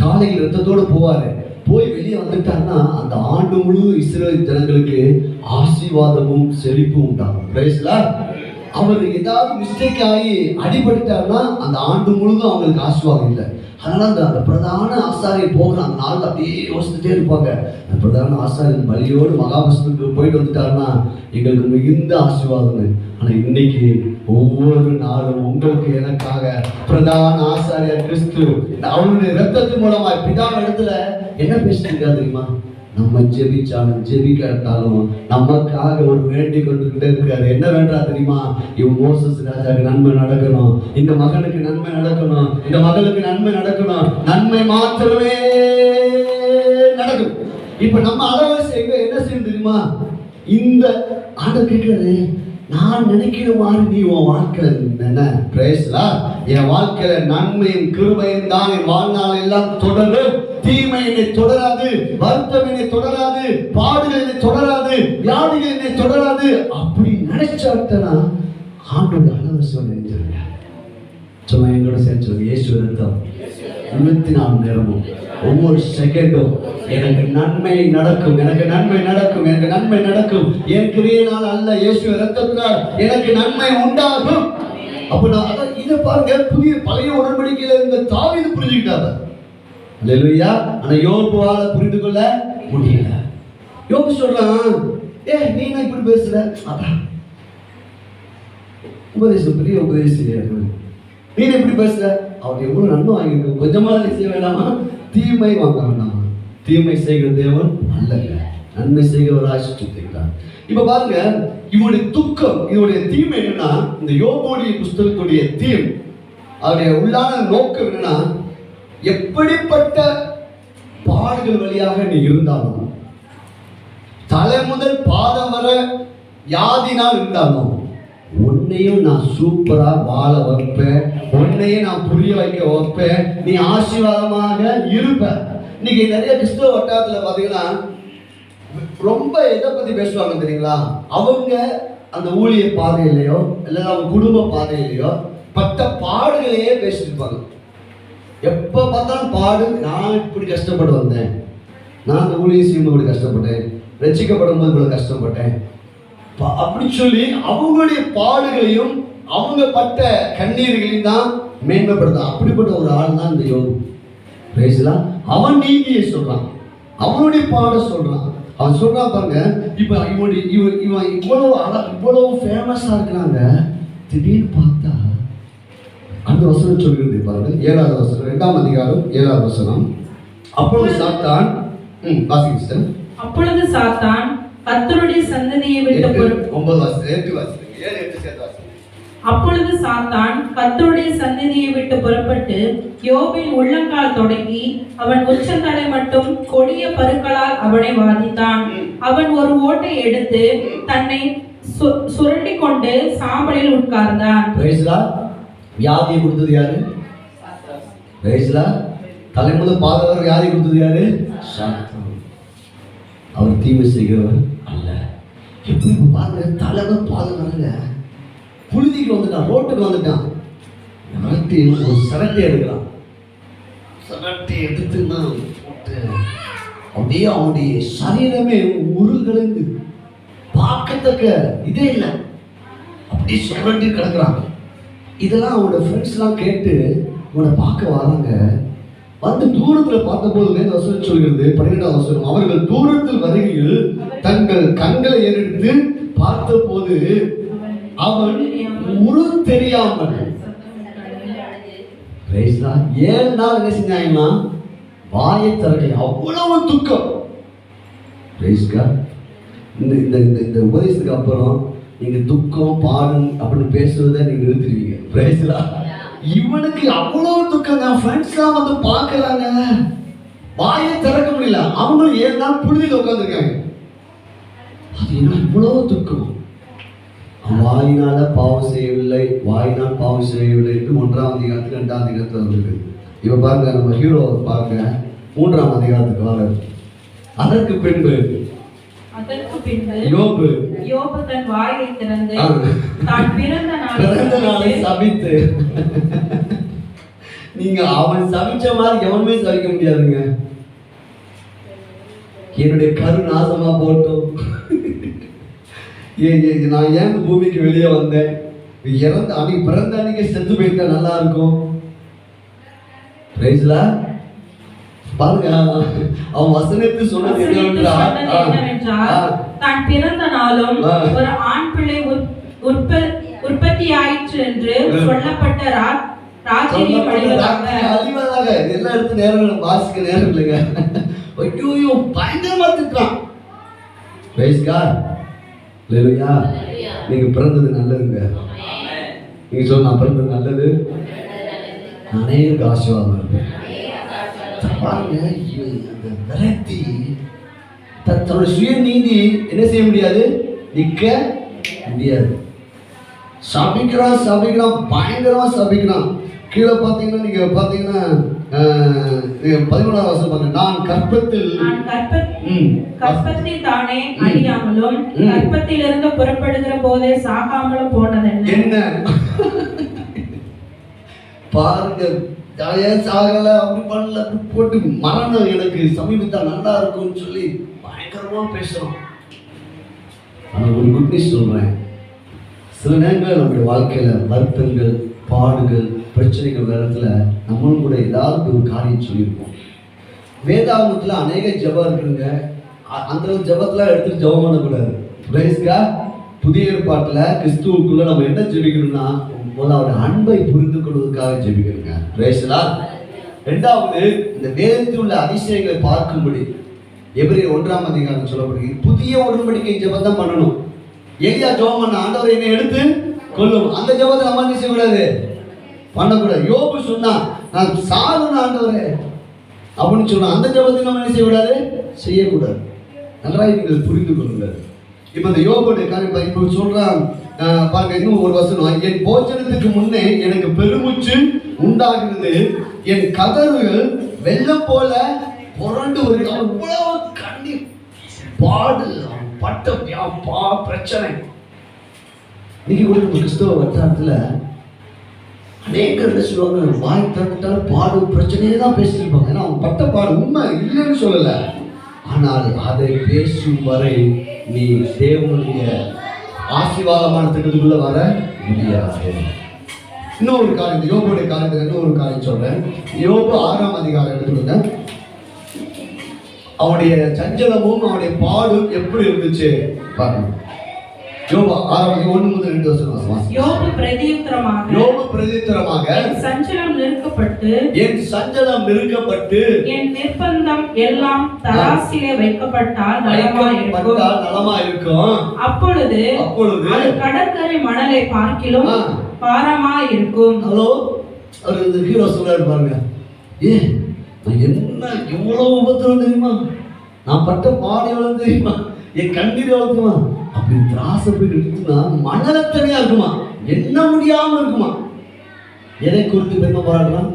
காலையில் ரத்தத்தோடு போவாரு. போய் வெளியே வந்துட்டாருன்னா அந்த ஆண்டு முழு இஸ்ரவேல் ஜனங்களுக்கு ஆசீர்வாதமும் செழிப்பும் உண்டாகும். பிரைஸ்லா. அவர் ஏதாவது மிஸ்டேக் ஆகி அடிபட்டுட்டாருன்னா அந்த ஆண்டு முழுதும் அவங்களுக்கு ஆசீர்வாதம் இல்லை. அதனால அந்த பிரதான ஆசாரியர் போகிற அந்த நாள் அப்படியே யோசிச்சுட்டே இருப்பாங்க. அந்த பிரதான ஆசாரியர் பலியோடு மகாபஸ்துக்கு போயிட்டு வந்துட்டாருன்னா எங்களுக்கு மிகுந்த ஆசீர்வாதம். ஆனா இன்னைக்கு ஒவ்வொரு நாளும் உங்களுக்கு எனக்காக பிரதான ஆசாரியர் கிறிஸ்து அவருடைய ரத்தத்தின் மூலமா பிதாவின் இடத்துல என்ன பேசிட்டு தெரியுமா? நம்ம ஜெபிச்சாலும் ஜெபிக்காட்டாலும் நமக்காக ஒரு வேண்டிக் கொண்டுகிட்டே இருக்காரு. என்ன வேண்டா தெரியுமா? இவன் மோசஸ் ராஜாவுக்கு நன்மை நடக்கணும், இந்த மகனுக்கு நன்மை நடக்கணும், இந்த மகளுக்கு நன்மை நடக்கணும், நன்மை மாத்திரமே நடக்கும். இப்ப நம்ம அளவு செய்ய என்ன செய்யும் தெரியுமா? இந்த ஆண்டவர் கேட்கிறாரு, நான் நினைக்கிற மாதிரி நீ உன் வாழ்க்கையில் என்ன பிரேசலா, என் வாழ்க்கையில நன்மையும் கிருபையும் தான் என் வாழ்நாள் எல்லாம் தொடரும். தீமை என்னை தொடராது, வருத்தம் என்னை தொடராது, பாடுகள் என்னை தொடராது, வியாதிகள் என்னை தொடராது. அப்படி நினைச்சாட்டனா ஆண்டோட அலவசம் நினைச்சிருங்க. சொல்ல எங்களோட சேர்த்து இயேசு ரத்தம் 24 நேரமும் ஒவ்வொரு செகண்டும் எனக்கு நன்மை நடக்கும், எனக்கு நன்மை நடக்கும், எனக்கு நன்மை நடக்கும். என் கிரியையினால் அல்ல, இயேசு ரத்தத்தினால் எனக்கு நன்மை உண்டாகும். அப்ப நான் இதை பாருங்க, புதிய பழைய உடன்படிக்கையில இந்த தாவீது புரிஞ்சுக்கிட்டாங்க. அல்லேலூயா. ஆனா யோபுவால புரிந்து கொள்ள முடியல. யோபு சொல்றான், நீ என்ன இப்படி பேசுற? அதான் உபதேசம், பெரிய உபதேசம். நீ எப்படி பேசுற? அவர் எவ்வளவு நன்மை வாங்கியிருக்க, கொஞ்சமா செய்ய வேண்டாமா? தீமை வாங்க வேண்டாமா? தீமை செய்கிற தேவன் அல்லங்க, நன்மை செய்கிறவராய் சுற்றிக்கிறார். இப்ப பாருங்க, இவனுடைய துக்கம், இவனுடைய தீமை என்னன்னா, இந்த யோபுடைய புஸ்தகத்துடைய தீம், அவருடைய உள்ளான நோக்கம் என்னன்னா, எப்படிப்பட்ட பாடுகள் வழியாக நீ இருந்தாலும், தலை முதல் பாதம் வர வியாதினால் இருந்தாலும், உன்னையும் நான் சூப்பரா வாழ வைப்பேன், உன்னையும் நான் புரிய வைக்க வைப்பேன், நீ ஆசீர்வாதமாக இருப்ப. இன்னைக்கு நிறைய கிறிஸ்தவ வட்டாரத்துல பாத்தீங்கன்னா ரொம்ப எதை பத்தி பேசுவாங்க தெரியுங்களா? அவங்க அந்த ஊழிய பாதையிலையோ இல்ல அவங்க குடும்ப பாதையிலையோ பட்ட பாடுகளையே பேசிட்டு இருப்பாங்க. எப்ப பார்த்தாலும் பாடு, நான் இப்படி கஷ்டப்பட்டு வந்தேன், நான் அந்த ஊழிய செய்யும்போது இப்படி கஷ்டப்பட்டேன், ரட்சிக்கப்படும் போது இவ்வளவு கஷ்டப்பட்டேன் அப்படி சொல்லி அவங்களுடைய பாடுகளையும் அவங்க பட்ட கண்ணீர்களையும் தான் மேன்மைப்படுத்த. அப்படிப்பட்ட ஒரு ஆள் தான் இந்த யோபு. பேசலாம். அவன் நீதியை சொல்றான், அவனுடைய பாட சொல்றான். அவன் சொல்றான் பாருங்க, இப்ப இவன் இவ்வளவு ஃபேமஸா இருக்கிறாங்க, திடீர்னு பார்த்தா அந்த வசனம் சொல்கிறது பாருங்க, 7வது வசனம், 2ஆம் அதிகாரம் 7வது வசனம். அப்பொழுது சாத்தான் வாசிக்கிறேன். அப்பொழுது சாத்தான் கர்த்தருடைய சந்ததியை விட்டு அப்பொழுது சாத்தான் கர்த்தருடைய சந்ததியை விட்டு புறப்பட்டு யோபின் உள்ளங்கால் தொடங்கி அவன் உச்சந்தலை மட்டும் கொடிய பருக்களால் அவனை வாதித்தான். அவன் ஒரு ஓட்டை எடுத்து தன்னை சுரண்டி கொண்டு சாம்பலில் உட்கார்ந்தான். வியாதியை கொடுத்தது யாரு? தலை முதல் பாதவர் வியாதி கொடுத்தது யாரு? அவர் தீமை செய்கிறவர் அல்ல. எப்படி பாருங்க, தலைவர் பாதவர்ல புழுதிக்கு வந்துட்டான், ரோட்டுக்கு வந்துட்டான், ஒரு சரட்டை எடுக்கிறான். சரட்டை எடுத்துன்னா அப்படியே அவனுடைய சரீரமே உருகலந்து பார்க்கத்தக்க இதே இல்லை, அப்படியே சுரண்டி கிடக்குறாங்க. இதெல்லாம் அவனோட ஃப்ரெண்ட்ஸ் எல்லாம் கேட்டு அவனை பார்க்க வராங்க. வந்து தூரத்தில் பார்த்தபோது வேத வசனம் சொல்கிறது, 12வது வசனம், அவர்கள் தூரத்தில் வருகையில் தங்கள் கண்களை ஏறெடுத்து பார்த்தபோது அவன் உரு தெரியாமல் 7 நாள் என்ன செஞ்சாங்கன்னா வாயை திறக்கல. அவ்வளவு துக்கம். இந்த உபதேசத்துக்கு அப்புறம் நீங்க துக்கம் பாடும் அப்படின்னு பேசுறத நீங்க நிறுத்திடுவீங்க. இவனுக்கு அவ்வளவு துக்கம், என் ஃப்ரெண்ட்ஸ்லாம் வந்து பார்க்கறாங்க, வாயை திறக்க முடியல. அவங்களும் 7 நாள் புழுதியில் உட்காந்துருக்காங்க. அது என்ன இவ்வளவு துக்கம்? வாயினால பாவம் செய்யவில்லை, வாயினால் பாவம் செய்யவில்லை என்று 1ஆம் அதிகாரத்துக்கு 2ஆம் அதிகாரத்தில் வந்திருக்கு. இப்ப பாருங்க, நம்ம ஹீரோ பாருங்க 3ஆம் அதிகாரத்துக்கு வர. அதற்கு பின்பு யோபு தன் வாயை திறந்து தான் பிறந்த நாளை சபித்து, நீங்க அவன் சபிச்ச மாதிரி எவனுமே சபிக்க முடியாதுங்க. என்னுடைய கரு நாசமா போட்டோம், நான் ஏன் பூமிக்கு வெளியே வந்தேன், இறந்த அன்னைக்கு பிறந்த அன்னைக்கு செத்து போயிட்டா நல்லா இருக்கும். பாருங்க, அவன் வசனத்தை சொன்னது என்னவென்றால், தான் பிறந்த நாளும் ஒரு ஆண் பிள்ளை உற்பத்தி ஆயிற்று என்று சொல்லப்பட்ட ராஜ்யம் அழிவதாக. இதெல்லாம் எடுத்து நேரம் வாசிக்க நேரம் இல்லைங்க. ஐயோ பயங்கரமா திட்டான். நீங்க பிறந்தது நல்லதுங்க. நீங்க சொல்ல நான் பிறந்தது நல்லது, அநேக ஆசீர்வாதம் இருப்பேன். தன்னுடைய சுய நீதி என்ன செய்ய முடியாது, நிக்க முடியாது. சபிக்கிறான், பயங்கரமா சபிக்கிறான். கீழே பார்த்தீங்கன்னா நீங்க பார்த்தீங்கன்னா 11ஆம் வசனம் பாருங்க. நான் கர்ப்பத்தில் தானே அழியாமலும் கர்ப்பத்திலிருந்து புறப்படுகிற போதே சாகாமலும் போனதென்ன. என்ன பாருங்க, ஏன் சாகல, அப்படி பண்ணல, அப்படி போட்டு மரணம் எனக்கு சமீபத்தா நல்லா இருக்கும்னு சொல்லி பயங்கரமா பேசுறோம். ஆனா ஒரு குட் நியூஸ் சொல்றேன், சில நேரங்கள் நம்முடைய வாழ்க்கையில வருத்தங்கள், பாடுகள், பிரச்சனைகள் நேரத்துல நம்மளும் கூட ஏதாவது ஒரு காரியம் சொல்லியிருப்போம். வேதாகமத்துல அநேக ஜெபம் இருக்குங்க. அந்த ஜெபத்தெல்லாம் எடுத்துட்டு ஜெபம் பண்ணக்கூடாது. பிரைஸ்கா, புதிய ஏற்பாட்டுல கிறிஸ்துவுக்குள்ள நம்ம என்ன ஜெபிக்கணும்னா, முதலாவது அன்பை புரிந்து கொள்வதற்காக ஜெபிக்கணுங்க. பிரைஸ்லா. இரண்டாவது, இந்த வேதத்தில் உள்ள அதிசயங்களை பார்க்கும்படி எபிரேயர் 1ஆம் அதிகாரம் சொல்லப்படுகிறது. புதிய உடன்படிக்கை ஜெபம் தான் பண்ணணும். எலியா ஜெபம் பண்ண, ஆண்டவர் என்னை எடுத்து கொள்ளும். அந்த ஜெபத்தை நம்ம என்ன செய்யக்கூடாது, பண்ணக்கூடாது. யோபு சொன்னா, நான் சாகணும் ஆண்டவரே அப்படின்னு சொன்னா, அந்த ஜெபத்தை நம்ம என்ன செய்யக்கூடாது, செய்யக்கூடாது. நன்றாக நீங்கள் புரிந்து கொள்ளுங்கள். இப்ப இந்த யோபுடைய காரியம் இப்ப சொல்றான் பாருங்க, இன்னும் ஒரு வசனம். என் போஜனத்துக்கு முன்னே எனக்கு பெருமூச்சு உண்டாகிறது, என் கதறுகள் வெள்ளம் போல புரண்டு வருகிறது. அவ்வளவு கண்ணீர், பாடு, பட்ட பிரச்சனை. இன்னைக்கு கூட நம்ம கிறிஸ்தவ வட்டாரத்துல அநேகர் என்ன சொல்லுவாங்க, வாய் திறந்துட்டாலும் பாடு பிரச்சனையே தான் பேசிட்டு இருப்பாங்க. ஏன்னா அவங்க பட்ட பாடு உண்மை இல்லைன்னு சொல்லல, ஆனால் அதை பேசும் வரை நீ தேவனுடைய ஆசீர்வாதமான திட்டத்துக்குள்ள வர முடியாது. இன்னொரு காரியம், யோபுடைய காரியத்தில் இன்னொரு காரியம் சொல்றேன். யோபு 6ஆம் அதிகாரம் எடுத்துக்கோங்க. அவனுடைய சஞ்சலமும் அவனுடைய பாடும் எப்படி இருந்துச்சு பாருங்க. யோபு 6ஆம் அதிகாரம் 1 முதல் 2 வசனம் வாசிங்க. யோபு பிரதியுத்தரமாக என் சஞ்சலம் நெருக்கப்பட்டு என் நிர்பந்தம் எல்லாம் தராசிலே வைக்கப்பட்டால் நலமா இருக்கும். அப்பொழுது அது கடற்கரை மணலை பார்க்கிலும் பாரமா இருக்கும். ஹலோ, அவர் இந்த ஹீரோ சொல்றாரு பாருங்க, நான் என்ன எவ்வளவு உபத்திரம் தெரியுமா, நான் பட்ட பாடு எவ்வளவு தெரியுமா, என் கண்ணீர் எவ்வளவு தெரியுமா, அப்படி திராச போய் எடுத்துனா மனரத்தனையா இருக்குமா, என்ன முடியாம இருக்குமா. எதை குறித்து பெருமை பாராட்டலாம்,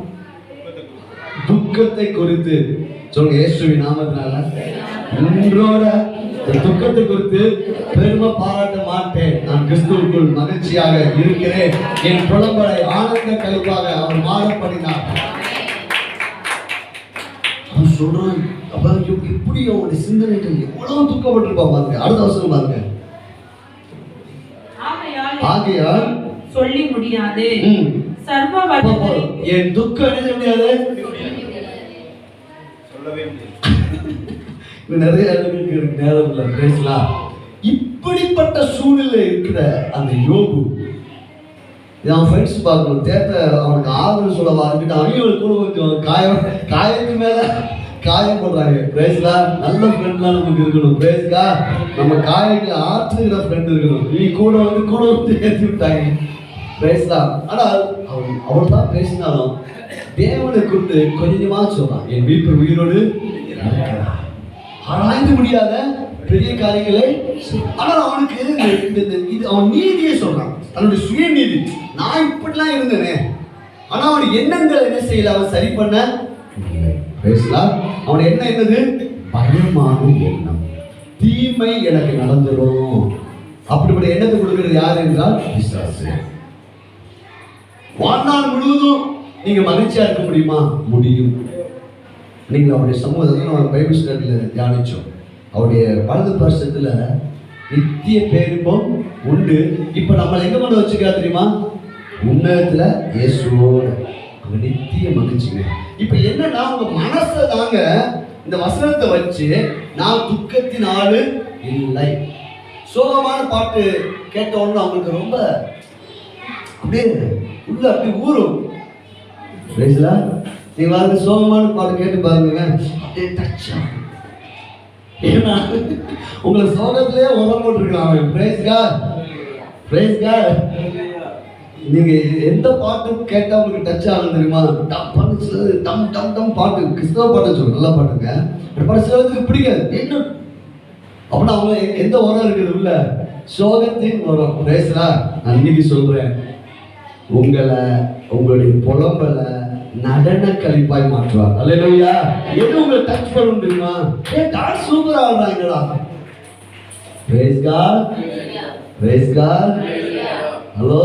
துக்கத்தை குறித்து சொல்லுங்க. இயேசுவின் நாமத்தினால இன்றோட துக்கத்தை குறித்து பெருமை பாராட்ட மாட்டேன். நான் கிறிஸ்துவுக்குள் மகிழ்ச்சியாக இருக்கிறேன். என் புலம்பலை ஆனந்த கழிப்பாக அவர் மாறப்படினார். அவன் சொல்றான், எப்படி அவனுடைய சிந்தனைகள் எவ்வளவு துக்கப்பட்டிருப்பா பாருங்க. அடுத்த வருஷம் பாருங்க. ஆகையால் சொல்லி முடியாது, என் துக்கம் என்ன முடியாது, நிறைய நேரம் இல்லை பேசலாம். இப்படிப்பட்ட சூழ்நிலை இருக்கிற அந்த யோபு, அவன் ஃப்ரெண்ட்ஸ் பார்க்கணும், தேட்ட அவனுக்கு ஆதரவு சொல்ல வாங்கிட்டு அவங்களுக்கு கூட கொஞ்சம் காயத்துக்கு மேல காயம் போடுறாங்க. பிரேஸ்லா, நல்ல ஃப்ரெண்ட்லாம் நமக்கு இருக்கணும். பிரேஸ்கா, நம்ம காயங்களை ஆற்றுகிற ஃப்ரெண்ட் இருக்கணும். நீ கூட வந்து ஏற்றி விட்டாங்க. பிரேஸ்லா. ஆனால் அவள் தான் பேசினாலும் தேவனை குறித்து கொஞ்சமா சொல்றான், என் வீட்டு உயிரோடு ஆராய்ந்து முடியாத பெரிய காரியங்களை. ஆனால் அவனுக்கு இது அவன் நீதியை சொல்றான், தன்னுடைய சுயநீதி. நான் இப்படிலாம் இருந்தேனே, ஆனா அவன் எண்ணங்கள் என்ன செய்யல, அவன் சரி பண்ண பேசலாம். அவன் என்ன என்னது, பயமான எண்ணம், தீமை எனக்கு நடந்துடும். அப்படிப்பட்ட எண்ணத்தை கொடுக்கிறது யார் என்றால் பிசாசு. வாழ்நாள் முழுவதும் நீங்க மகிழ்ச்சியா இருக்க முடியுமா? முடியும். நீங்க அவருடைய சமூகத்தில் நம்ம பைபிள் ஸ்டடியில் தியானிச்சோம். அவருடைய வலது பரிசத்துல நித்திய பேரின்பம் உண்டு. இப்ப நம்மளை எங்க கொண்டு வச்சுக்கா தெரியுமா? உன்னதத்துல இயேசுவோட நித்திய மகிழ்ச்சிங்க. இப்ப என்னன்னா, உங்க மனசை தாங்க இந்த வசனத்தை வச்சு, நான் துக்கத்தின் ஆளு இல்லை. சோகமான பாட்டு கேட்ட உடனே அவங்களுக்கு ரொம்ப அப்படியே உள்ள அப்படி ஊரும். நீங்க வந்து சோகமான பாட்டு கேட்டு பாருங்க, அப்படியே டச் ஆகும். ஏன்னா உங்களை சோகத்திலே உரம் போட்டிருக்கலாம். Praise God, praise God. நீங்க எந்த பாட்டு கேட்டா உங்களுக்கு டச் ஆகும் தெரியுமா? டம் டம் டம் பாட்டு, கிறிஸ்தவ பாட்டு சொல்லுங்க, நல்ல பாட்டுங்க. அந்த பாட்டு சிலருக்கு பிடிக்காது. என்ன அப்படின்னா அவங்க எந்த உரம் இருக்குது உள்ள சோகத்தின் உரம். பேசுறா, நான் இன்னைக்கு சொல்றேன், உங்களை உங்களுடைய புலம்பலை நடன கழிப்பாய் மாற்றுவார். அல்லேலூயா. எது உங்களை டச் பண்ணணும் தெரியுமா? காட் சூப்பரா ஆடுறாங்கடா. praise God, praise God. Hello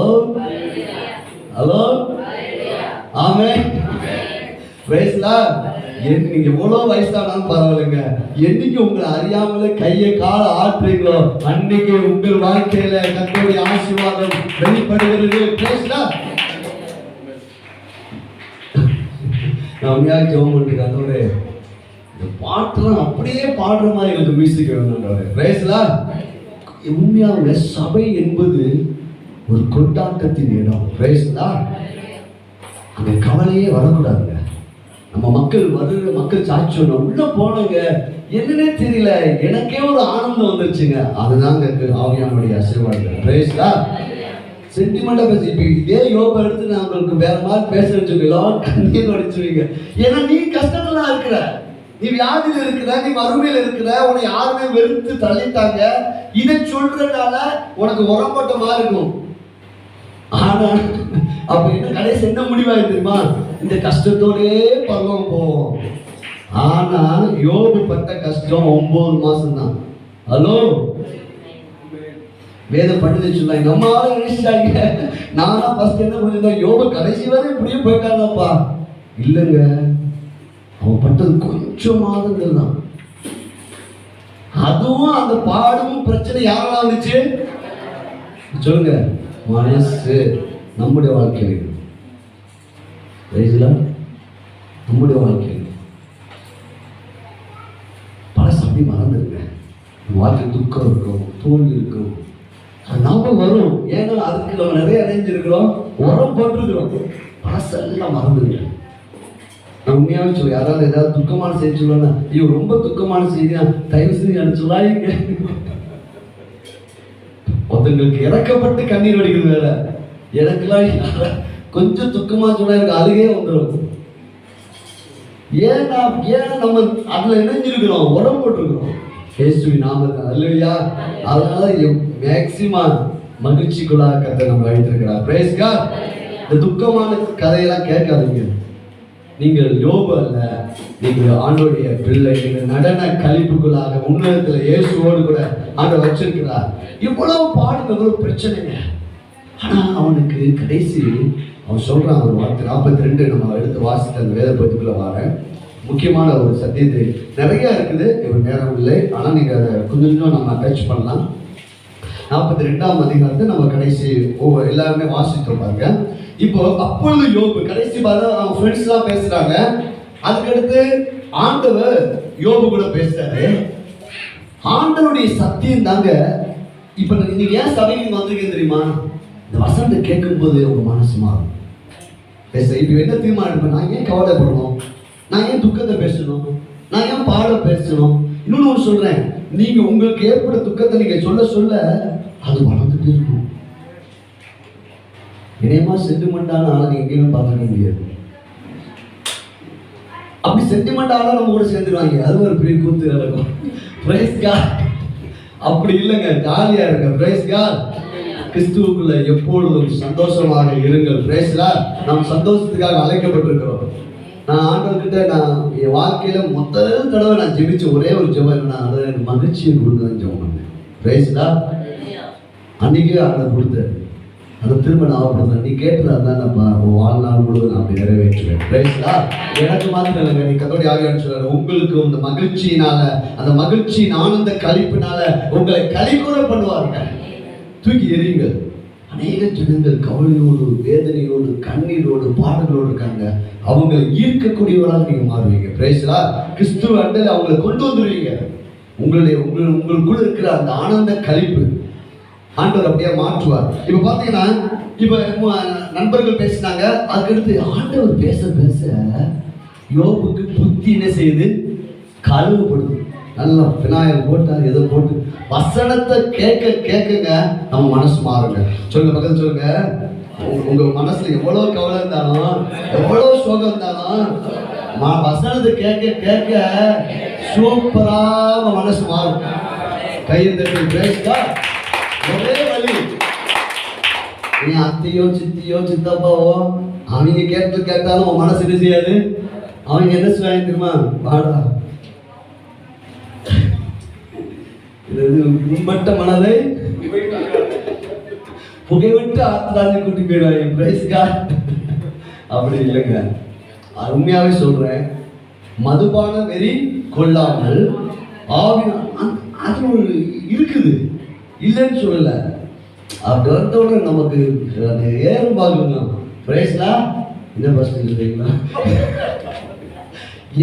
hello, amen, praise Lord. நீங்க எவ்வளவு வயசானாலும் பரவாயில்லைங்க, என்னைக்கு உங்களை அறியாமலே கையை கால ஆற்றுறீங்களோ அன்னைக்கு உங்கள் வாழ்க்கையில கர்த்தருடைய ஆசீர்வாதம் வெளிப்படுகிறது. praise Lord. நான் உண்மையாக ஜெபம் பண்ணிருக்கேன், அதோட இந்த பாட்டுலாம் அப்படியே பாடுற மாதிரி எனக்கு மியூசிக் வேணும். praise Lord. உண்மையாக சபை என்பது ஒரு கொண்டாட்டத்தின் இடம். praise Lord. அந்த கவலையே வரக்கூடாதுங்க. நம்ம மக்கள் சாட்சி சொன்னோம், உள்ள போனவங்க என்னன்னே தெரியல, எனக்கே ஒரு ஆனந்தம் வந்துருச்சுங்க. அதுதாங்க ஆவியானுடைய ஆசீர்வாதம். praise Lord. சென்டிமெண்டா பேசி இப்ப இதே யோகா எடுத்து நான் உங்களுக்கு வேற மாதிரி பேசுறேன்னு சொல்லலாம், கண்ணீர் வடிச்சுவீங்க. ஏன்னா நீ கஷ்டத்துல இருக்கிற, நீ வியாதியில இருக்கிற, நீ வறுமையில இருக்கிற, உன்னை யாருமே வெறுத்து தள்ளிட்டாங்க. இதை சொல்றதுனால உனக்கு உரம்பட்ட மாதிரி இருக்கும். ஆனா அப்ப என்ன கடைசி என்ன முடிவாய் தெரியுமா? இந்த கஷ்டத்தோடே பருவம் போவோம். ஆனா யோபு பட்ட கஷ்டம் 9 மாசம் தான். ஹலோ, வேத பண்டிதை சொன்னாங்க, நம்ம ஆளு நினைச்சாங்க. நானா ஃபர்ஸ்ட் என்ன பண்ணிருந்தேன், யோபு கடைசி வரை இப்படியே போயிட்டாங்கப்பா. இல்லைங்க, அவன் பட்டது கொஞ்சம் மாதங்கள் தான். அதுவும் அந்த பாடும் பிரச்சனை யாரெல்லாம் வந்துச்சு சொல்லுங்க? மனசு. நம்முடைய வாழ்க்கையில் நம்முடைய வாழ்க்கையில் பல சமயம் மறந்துருங்க. வாழ்க்கை துக்கம் இருக்கும், தோல்வி இருக்கும், அது நாம வரும். ஏன்னா அதுக்கு நம்ம நிறைய அடைஞ்சிருக்கிறோம், உரம் போட்டிருக்கிறோம். பழசெல்லாம் மறந்துருங்க. நான் உண்மையாவே சொல்ல, யாராவது ஏதாவது துக்கமான செய்தி சொல்லுவாங்க, ஐயோ ரொம்ப துக்கமான செய்தியா தயவு செஞ்சு எனக்கு சொல்லாதீங்க. ஒருத்தங்களுக்கு இறக்கப்பட்டு கண்ணீர் வடிக்கிறது வேற, எனக்குலாம் கொஞ்சம் துக்கமா சொன்னா எனக்கு அழுகே வந்துடும். ஏன் நம்ம அதுல இணைஞ்சிருக்கிறோம், உடம்பு போட்டிருக்கிறோம். இயேசுவின் நாமத்தில் அல்லேலூயா. அதனால மேக்சிமம் மகிழ்ச்சிக்குள்ளாக கர்த்தர் நம்ம வைத்திருக்கிறார். Praise God. இந்த துக்கமான கதையெல்லாம் கேட்காதீங்க. நீங்கள் யோபு அல்ல, நீங்கள் ஆண்டோடைய பிள்ளை. நீங்கள் நடன கழிப்புக்குள்ளாக உன்னதத்தில் இயேசுவோடு கூட ஆண்டவர் வச்சிருக்கிறார். இவ்வளவு பாடுங்க, இவ்வளவு பிரச்சனைங்க. ஆனா அவனுக்கு கடைசி அவன் சொல்றான் ஒரு வார்த்தை. 42 நம்ம எடுத்து வாசித்த அந்த வேத பகுதிக்குள்ள வரேன். முக்கியமான ஒரு சத்தியத்தை நிறைய இருக்குது, இவர் நேரம் இல்லை. ஆனா நீங்க அதை கொஞ்சம் நம்ம டச் பண்ணலாம். 42ஆம் அதிகாரத்தை நம்ம கடைசி எல்லாருமே வாசித்தோம் பாருங்க. இப்போ அப்பொழுது யோபு கடைசி பாரு, அவங்க ஃப்ரெண்ட்ஸ் எல்லாம் பேசுறாங்க. அதுக்கடுத்து ஆண்டவர் யோபு கூட பேசுறாரு. ஆண்டவருடைய சத்தியம் தாங்க. இப்ப நீங்க ஏன் சபைக்கு வந்திருக்கீங்க தெரியுமா? இந்த வசனத்தை கேட்கும் போது உங்க மனசு மாறும். இப்ப என்ன தீர்மானம் எடுப்பேன், நான் ஏன் கவலைப்படணும், நான் ஏன் துக்கத்தை பேசணும், நான் ஏன் பாட பேசணும். இன்னொன்னு சொல்றேன், நீங்க உங்களுக்கு ஏற்பட துக்கத்தை நீங்க சொல்ல சொல்ல அது வளர்ந்துட்டு இருக்கும். இணையமா சென்டிமெண்டான ஆளை நீங்க எங்கேயுமே பார்த்துக்க முடியாது. அப்படி சென்டிமெண்ட் ஆளா நம்ம கூட சேர்ந்துருவாங்க, அது ஒரு பெரிய கூத்து நடக்கும். Praise God. அப்படி இல்லைங்க, ஜாலியா இருங்க. Price God. கிறிஸ்துவுக்குள்ள எப்பொழுதும் சந்தோஷமாக இருங்கள். Praise God. நாம் சந்தோஷத்துக்காக அழைக்கப்பட்டிருக்கிறோம். நான் ஆண்டவர்கிட்ட நான் என் வாழ்க்கையில முதல் தடவை நான் ஜெபிச்ச ஒரே ஒரு ஜெபம் என்னன்னா, அதை எனக்கு மகிழ்ச்சியை கொடுக்குறேன் ஜெபம் பண்ணேன். Praise God. அன்னைக்கே ஆண்டவர் கொடுத்தாரு. அதை திரும்ப ஞாபகப்படுத்துறேன். நீ கேட்டதா தானப்பா, உன் வாழ்நாள் முழுவதும் நான் அப்படி நிறைவேற்றுவேன். Praise God. எனக்கு மாத்திரம் இல்லைங்க, நீ கர்த்தருடைய ஆவியானவர் சொல்றாரு, உங்களுக்கு இந்த மகிழ்ச்சியினால, அந்த மகிழ்ச்சியின் ஆனந்த களிப்பினால உங்களை களிகூற பண்ணுவார்கள். தூக்கி எறியுங்கள். அநேக ஜனங்கள் கவலையோடு, வேதனையோடு, கண்ணீரோடு, பாடங்களோடு இருக்காங்க. அவங்களை ஈர்க்கக்கூடியவர்களாக நீங்க மாறுவீங்க. Price God. கிறிஸ்துவ அண்டையில் அவங்களை கொண்டு வந்துடுவீங்க. உங்களுக்குள்ள இருக்கிற அந்த ஆனந்த களிப்பு ஆண்டவர் அப்படியே மாற்றுவார். இப்ப பாத்தீங்கன்னா, இப்ப நண்பர்கள் பேசினாங்க. அதுக்கடுத்து ஆண்டவர் பேச பேச யோபுக்கு புத்தி என்ன செய்யுது, கழுவுப்படுது. நல்லா விநாயகர் போட்டா எதை போட்டு வசனத்தை கேட்க கேட்குங்க நம்ம மனசு மாறுங்க. சொல்லுங்க, பக்கத்துல சொல்லுங்க, உங்க மனசுல எவ்வளவு கவலை இருந்தாலும், எவ்வளவு சோகம் இருந்தாலும், வசனத்தை கேட்க கேட்க சூப்பரா மனசு மாறும். கையை தட்டி பிரைஸ் காட். நீ அத்தையோ சித்தியோ சித்தப்பாவோ அவங்க கேட்டாலும் உன் மனசு என்ன செய்யாது. அவங்க என்ன செய்வாங்க தெரியுமா? வாடா, இது உண்பட்ட மனதை புகைவிட்டு ஆத்திராஜி கூட்டி போயிடுவாங்க. Praise God. அப்படி இல்லைங்க, உண்மையாவே சொல்றேன், மதுபான வெறி கொள்ளாமல் அது ஒரு இருக்குது, இல்லைன்னு சொல்லல. அப்படி வந்தோட நமக்கு அது ஏறும் பாருங்க. பிரைஸ்லா என்ன பஸ் தெரியுங்களா,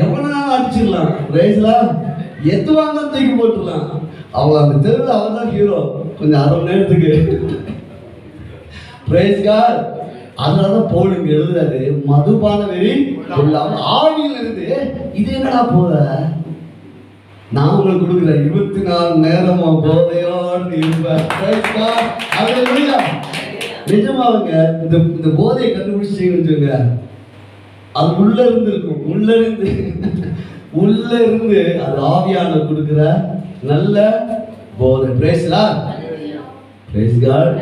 எவனா அடிச்சிடலாம். பிரைஸ்லா எது வாங்க தூக்கி போட்டுடலாம். அவங்க அந்த தெருவில் அவன் தான் ஹீரோ கொஞ்சம் அரை மணி நேரத்துக்கு. Praise God. அதனாலதான் பவுல் எழுதுறாரு, மதுபான வெறி கொள்ளாமல் ஆவியில் இருந்து. இது என்னடா போத, நான் உங்களுக்கு கொடுக்குறேன் 24 நேரமும் போதையோடு இருப்பேன். நிஜமாவங்க இந்த போதையை கண்டுபிடிச்சிங்க, அது உள்ள இருந்து இருக்கும். உள்ள இருந்து அது ஆவியான கொடுக்குற நல்ல போதை. Praise Lord. Praise God.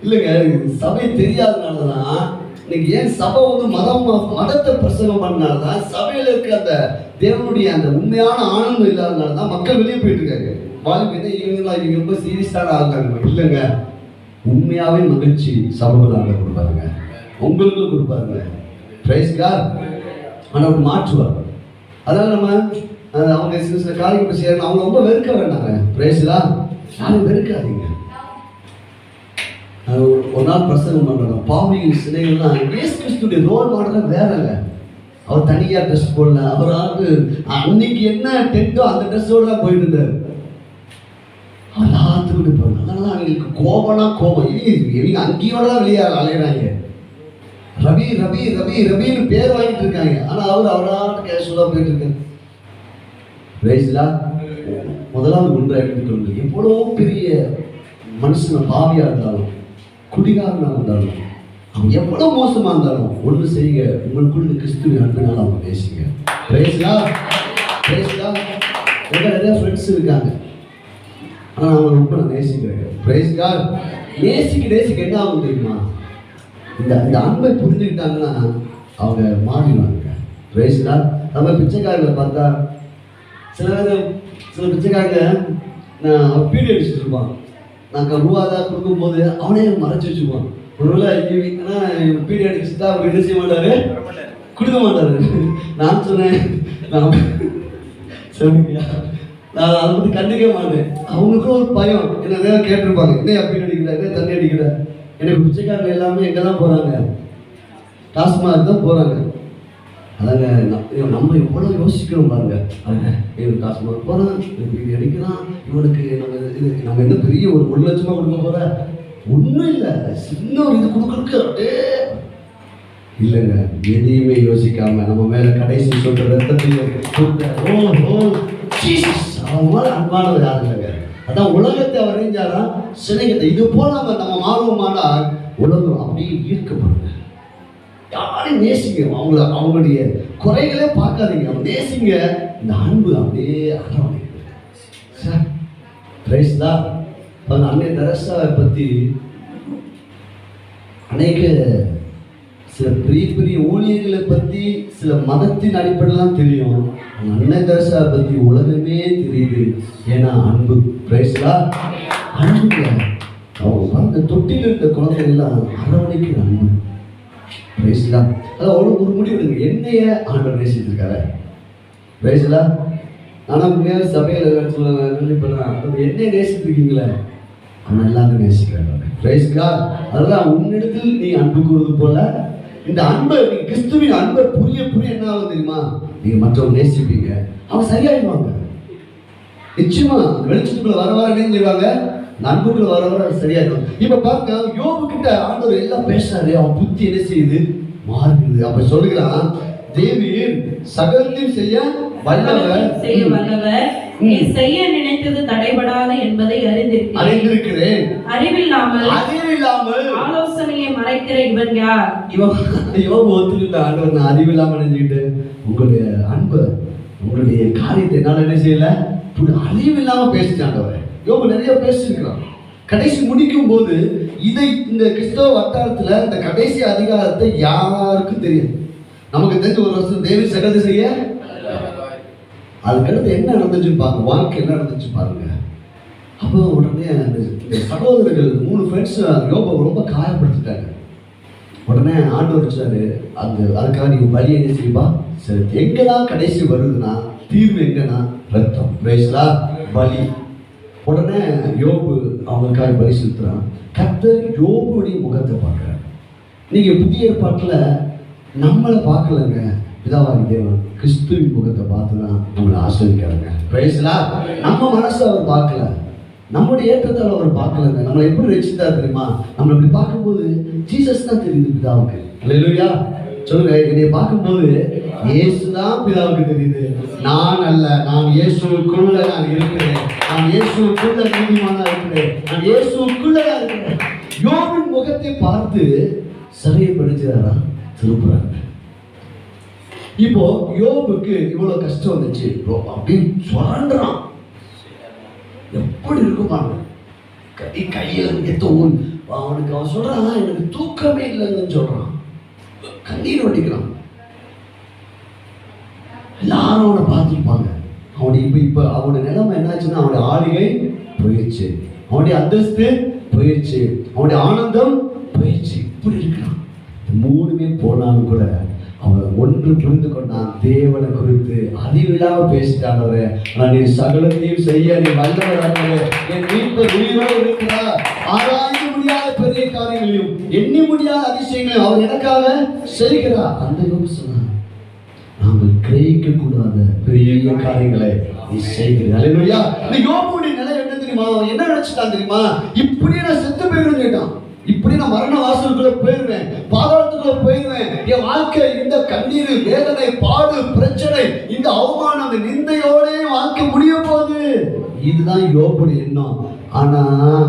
இல்லைங்க, சபை தெரியாதனாலதான் இன்னைக்கு. ஏன் சபை மதத்தை பிரசங்கம் பண்ணால்தான் சபையில இருக்க அந்த தேவனுடைய அந்த உண்மையான ஆனந்தம் இல்லாதனாலதான் மக்கள் வெளியே போயிட்டு இருக்காங்க. வாழ்க்கை இவங்க ரொம்ப சீரியஸான ஆளுங்க இல்லைங்க. உண்மையாவே மகிழ்ச்சி சபைக்குள்ள கொடுப்பாருங்க, உங்களுக்கு கொடுப்பாருங்க. Price God. ஆனா அவர் மாற்றுவார். அதனால நம்ம அவங்க சில காரியங்கள் செய்யணும், அவங்க ரொம்ப வெறுக்க வேண்டாங்க. Praise God. யாரும் வெறுக்காதீங்க. ஒரு நாள் பிரசங்கம் பண்றாங்க, பாவிகள் சிலைகள்லாம் இயேசு கிறிஸ்துடைய ரோல் மாடல் வேறங்க. அவர் தனியா ட்ரெஸ் போடல. அவராவது அன்னைக்கு என்ன டென்ட்டோ அந்த ட்ரெஸ்ஸோட தான் போயிட்டு இருந்தார். எல்லாத்துக்கும் போனாங்க. அதனால அவங்களுக்கு கோபம்னா கோபம். இவங்க அங்கேயோட தான் வெளியே அலையிறாங்க. ரவி ரவி ரவி ரவின்னு பேர் வாங்கிட்டு இருக்காங்க. ஆனா அவராட்டு கேஷுவலா போயிட்டு இருக்காரு. பிரைஸ்லா. முதலாவது ஒன்றை எடுத்துக்கொண்டு, எவ்வளோ பெரிய மனுஷனை பாவியா இருந்தாலும் குடிகாரனாக இருந்தாலும் அவன் எவ்வளவு மோசமா இருந்தாலும் ஒன்று செய்யுங்க, உங்களுக்குள்ள கிறிஸ்துவின் அன்பினால அவங்க நேசிங்க. பிரைஸ்லா. பிரைஸ்லா. நிறைய ஃப்ரெண்ட்ஸ் இருக்காங்க, ஆனால் அவங்க ரொம்ப நேசிக்கிறாங்க. Price God. நேசிக்க என்ன ஆகும் தெரியுமா? இந்த அன்பை புரிஞ்சுக்கிட்டாங்கன்னா அவங்க மாறிடுவாங்க. Praise God. நம்ம பிச்சைக்காரங்களை பார்த்தா சில பிச்சைக்காரங்க நான் பீடி அடிச்சுட்டு இருப்பான். நாங்கள் ரூபாதான் கொடுக்கும்போது அவனே மறைச்சி வச்சுக்குவான். ஒருவேளை பீடி அடிச்சுட்டா அவர் என்ன செய்ய மாட்டாரு, கொடுக்க மாட்டாரு. நான் சொன்னேன், சரிங்கய்யா, நான் அதை பற்றி கண்டுக்க மாட்டேன். அவங்களுக்கும் ஒரு பயம். என்ன கேட்டிருப்பாங்க, என்ன பீடி அடிக்கிற, என்ன தண்ணி அடிக்கிற. எனக்கு பிச்சைக்காரங்க எல்லாமே எங்கே தான் போகிறாங்க, டாஸ்மாக் தான் போகிறாங்க. அதாங்க நம்ம எவ்வளோ யோசிக்கிறோம் பாருங்க. இவன் டாஸ்மாக் போகிறான், பீடி அடிக்கிறான், இவனுக்கு நம்ம என்ன பெரிய ஒரு 1 லட்சமாக கொடுக்க போகிற, ஒன்றும் இல்லை, சின்ன ஒரு இது கொடுக்குறதுக்கு அப்படியே இல்லைங்க. எதையுமே யோசிக்காம நம்ம மேல கடைசி சொல்ற ரத்தத்தையும் அவன் மேல அன்பானவர் யாரும் இல்லைங்க. அதான் உலகத்தை அவர் அறிஞ்சாதான் சிலைகத்தை. இது போல நம்ம மாறுவோமானால் உலகம் அப்படியே ஈர்க்கப்படுங்க. யாரையும் நேசிங்க, அவங்களுடைய குறைகளே பார்க்காதீங்க, அவங்க நேசிங்க. இந்த அன்பு அப்படியே அரவணைங்க. பிரைஸ்லா. அன்னை தெரசாவை பற்றி அநேக சில பெரிய பெரிய ஊழியர்களை பற்றி சில மதத்தின் அடிப்படையெல்லாம் தெரியும். அன்னை தெரசாவை பற்றி உலகமே தெரியுது. ஏன்னா அன்பு. பிரைஸ்லா. அன்புங்க. அவங்க பார்த்த தொட்டில் இருந்த குழந்தைகள்லாம் அரவணைக்கு அன்பு. பிரைஸ்லா. அதான் ஒரு முடிவு எடுங்க, என்னைய ஆண்டவர் நேசித்திருக்காரு. பிரைஸ்லா. ஆனால் உண்மையாக சபையில் கேள்விப்படுறேன், என்னைய நேசித்திருக்கீங்களே, அவன் எல்லாரும் நேசிக்கிறாங்க. Price God. அதெல்லாம் உன்னிடத்தில் நீ அன்பு கூறுவது போல இந்த அன்பை, நீ கிறிஸ்துவின் அன்பை புரிய என்ன ஆகும் தெரியுமா? நீங்க மற்றவங்க நேசிப்பீங்க, அவங்க சரியாயிடுவாங்க. நிச்சயமா வெளிச்சத்துக்குள்ள வர என்ன செய்வாங்க, அன்புக்குள்ள வர சரியாயிடும். இப்ப பாருங்க, யோபு கிட்ட ஆண்டவர் எல்லாம் பேசுறாரு, அவன் புத்தி என்ன செய்யுது, மாறுது. அப்ப சொல்லுகிறான், தேவீர் சகலத்தையும் செய்ய வல்லவர், நீ செய்ய நினைத்தது தடைபடாது என்பதை அறிந்திருக்கிறேன். அறிவில்லாமல் ஆலோசனையை மறைக்கிற இவன் யார்? யோபு ஒத்துக்கிட்ட ஆண்டவர், நான் அறிவில்லாமல் நினைச்சுக்கிட்டு உங்களுடைய அன்பு, உங்களுடைய காரியத்தை என்னால என்ன செய்யல, அறிவில்லாம பேசிட்டாண்டவர். யோபு நிறைய பேசிருக்கிறான். கடைசி முடிக்கும் போது இந்த கிறிஸ்தவ வட்டாரத்துல இந்த கடைசி அதிகாரத்தை யாருக்கும் தெரியும். நமக்கு தெரிஞ்ச ஒரு வருஷம் தேவி சகதி செய்ய, அதுக்கடுத்து என்ன நடந்துச்சு பாருங்க, வாழ்க்கை என்ன நடந்துச்சு பாருங்க. அப்போ உடனே இந்த சகோதரர்கள் 3 ஃப்ரெண்ட்ஸ் யோபை ரொம்ப காயப்படுத்திட்டாங்க. உடனே ஆண்டவர் வச்சாரு, அதுக்காக நீ வழி என்ன செய்வா, சரி எங்கதான் கடைசி வருதுன்னா தீர்வு எங்கன்னா ரத்தம், பேசலா பலி. உடனே யோபு அவங்களுக்காக பலி செலுத்துறான். கர்த்தர் யோபுடைய முகத்தை பார்க்குறாரு. நீங்க புதிய ஏற்பாட்டுல நம்மளை பார்க்கலங்க, பிதாவாகி தேவன் கிறிஸ்துவின் முகத்தை பார்த்து தான் நம்மளை ஆசிரியக்காருங்க. பேசலா நம்ம மனசை அவர் பார்க்கல, நம்முடைய ஏற்றத்தால் அவர் பார்க்கலங்க. நம்மளை எப்படி ரசித்தா தெரியுமா, நம்மளை இப்படி பார்க்கும்போது ஜீசஸ் தான் தெரியுது பிதாவுக்கு. அல்லேலூயா சொல்லுங்க. என்னை பார்க்கும்போது இயேசு தான் பிதாவுக்கு தெரியுது, நான் அல்ல. நான் இயேசுக்குள்ள நான் இருக்கிறேன், நான் இயேசுக்குள்ள நீதிமானா இருக்கிறேன், நான் இயேசுக்குள்ள தான் இருக்கிறேன். யோபின் முகத்தை பார்த்து சரியை படிச்சாரா திருப்புறாங்க. இப்போ யோபுக்கு இவ்வளவு கஷ்டம் வந்துச்சு, அப்படின்னு சொல்றான். எப்படி இருக்கும் பாருங்க, கையில எத்தவும் அவனுக்கு அவன் சொல்றான், எனக்கு தூக்கமே இல்லைன்னு சொல்றான், கண்ணீர் வடிக்கிறான். எல்லாரும் அவனை பார்த்துருப்பாங்க. அவனுடைய இப்ப அவனுடைய நிலைமை என்னாச்சுன்னா, அவனுடைய ஆளுகை போயிடுச்சு, அவனுடைய அந்தஸ்து போயிடுச்சு, அவனுடைய ஆனந்தம் போயிடுச்சு. இப்படி இருக்கிறான். 3 போனாலும் கூட அவன் ஒன்று புரிந்து கொண்டான், தேவனை குறித்து அறிவில்லாம பேசிட்டானவரே, நான் நீ சகலத்தையும் செய்ய நீ வல்லவரானவரே, என் மீட்பர் உயிரோடு இருக்கிறார், ஆராய்ந்து முடியாத பெரிய காரியங்களையும் எண்ணி முடியாத அதிசயங்களையும் அவர் எனக்காக செய்கிறார். அந்த யோசனை நாங்கள் கிரகிக்க கூடாத பெரிய காரியங்களை நீ செய்கிறீர்கள். அல்லேலூயா. இந்த யோபுடைய நிலை என்ன தெரியுமா, என்ன நினைச்சிட்டான் தெரியுமா, இப்படி நான் செத்து போயிடுவேன் கேட்டான். இப்படி நான் மரண வாசலுக்குள்ள போயிருவேன், பாதாளத்துக்குள்ள போயிருவேன், என் வாழ்க்கை இந்த கண்ணீர், வேதனை, பாடு, பிரச்சனை, இந்த அவமானம், அந்த நிந்தையோட வாழ்க்கை முடிய போகுது. இதுதான் யோபுடைய எண்ணம். ஆனா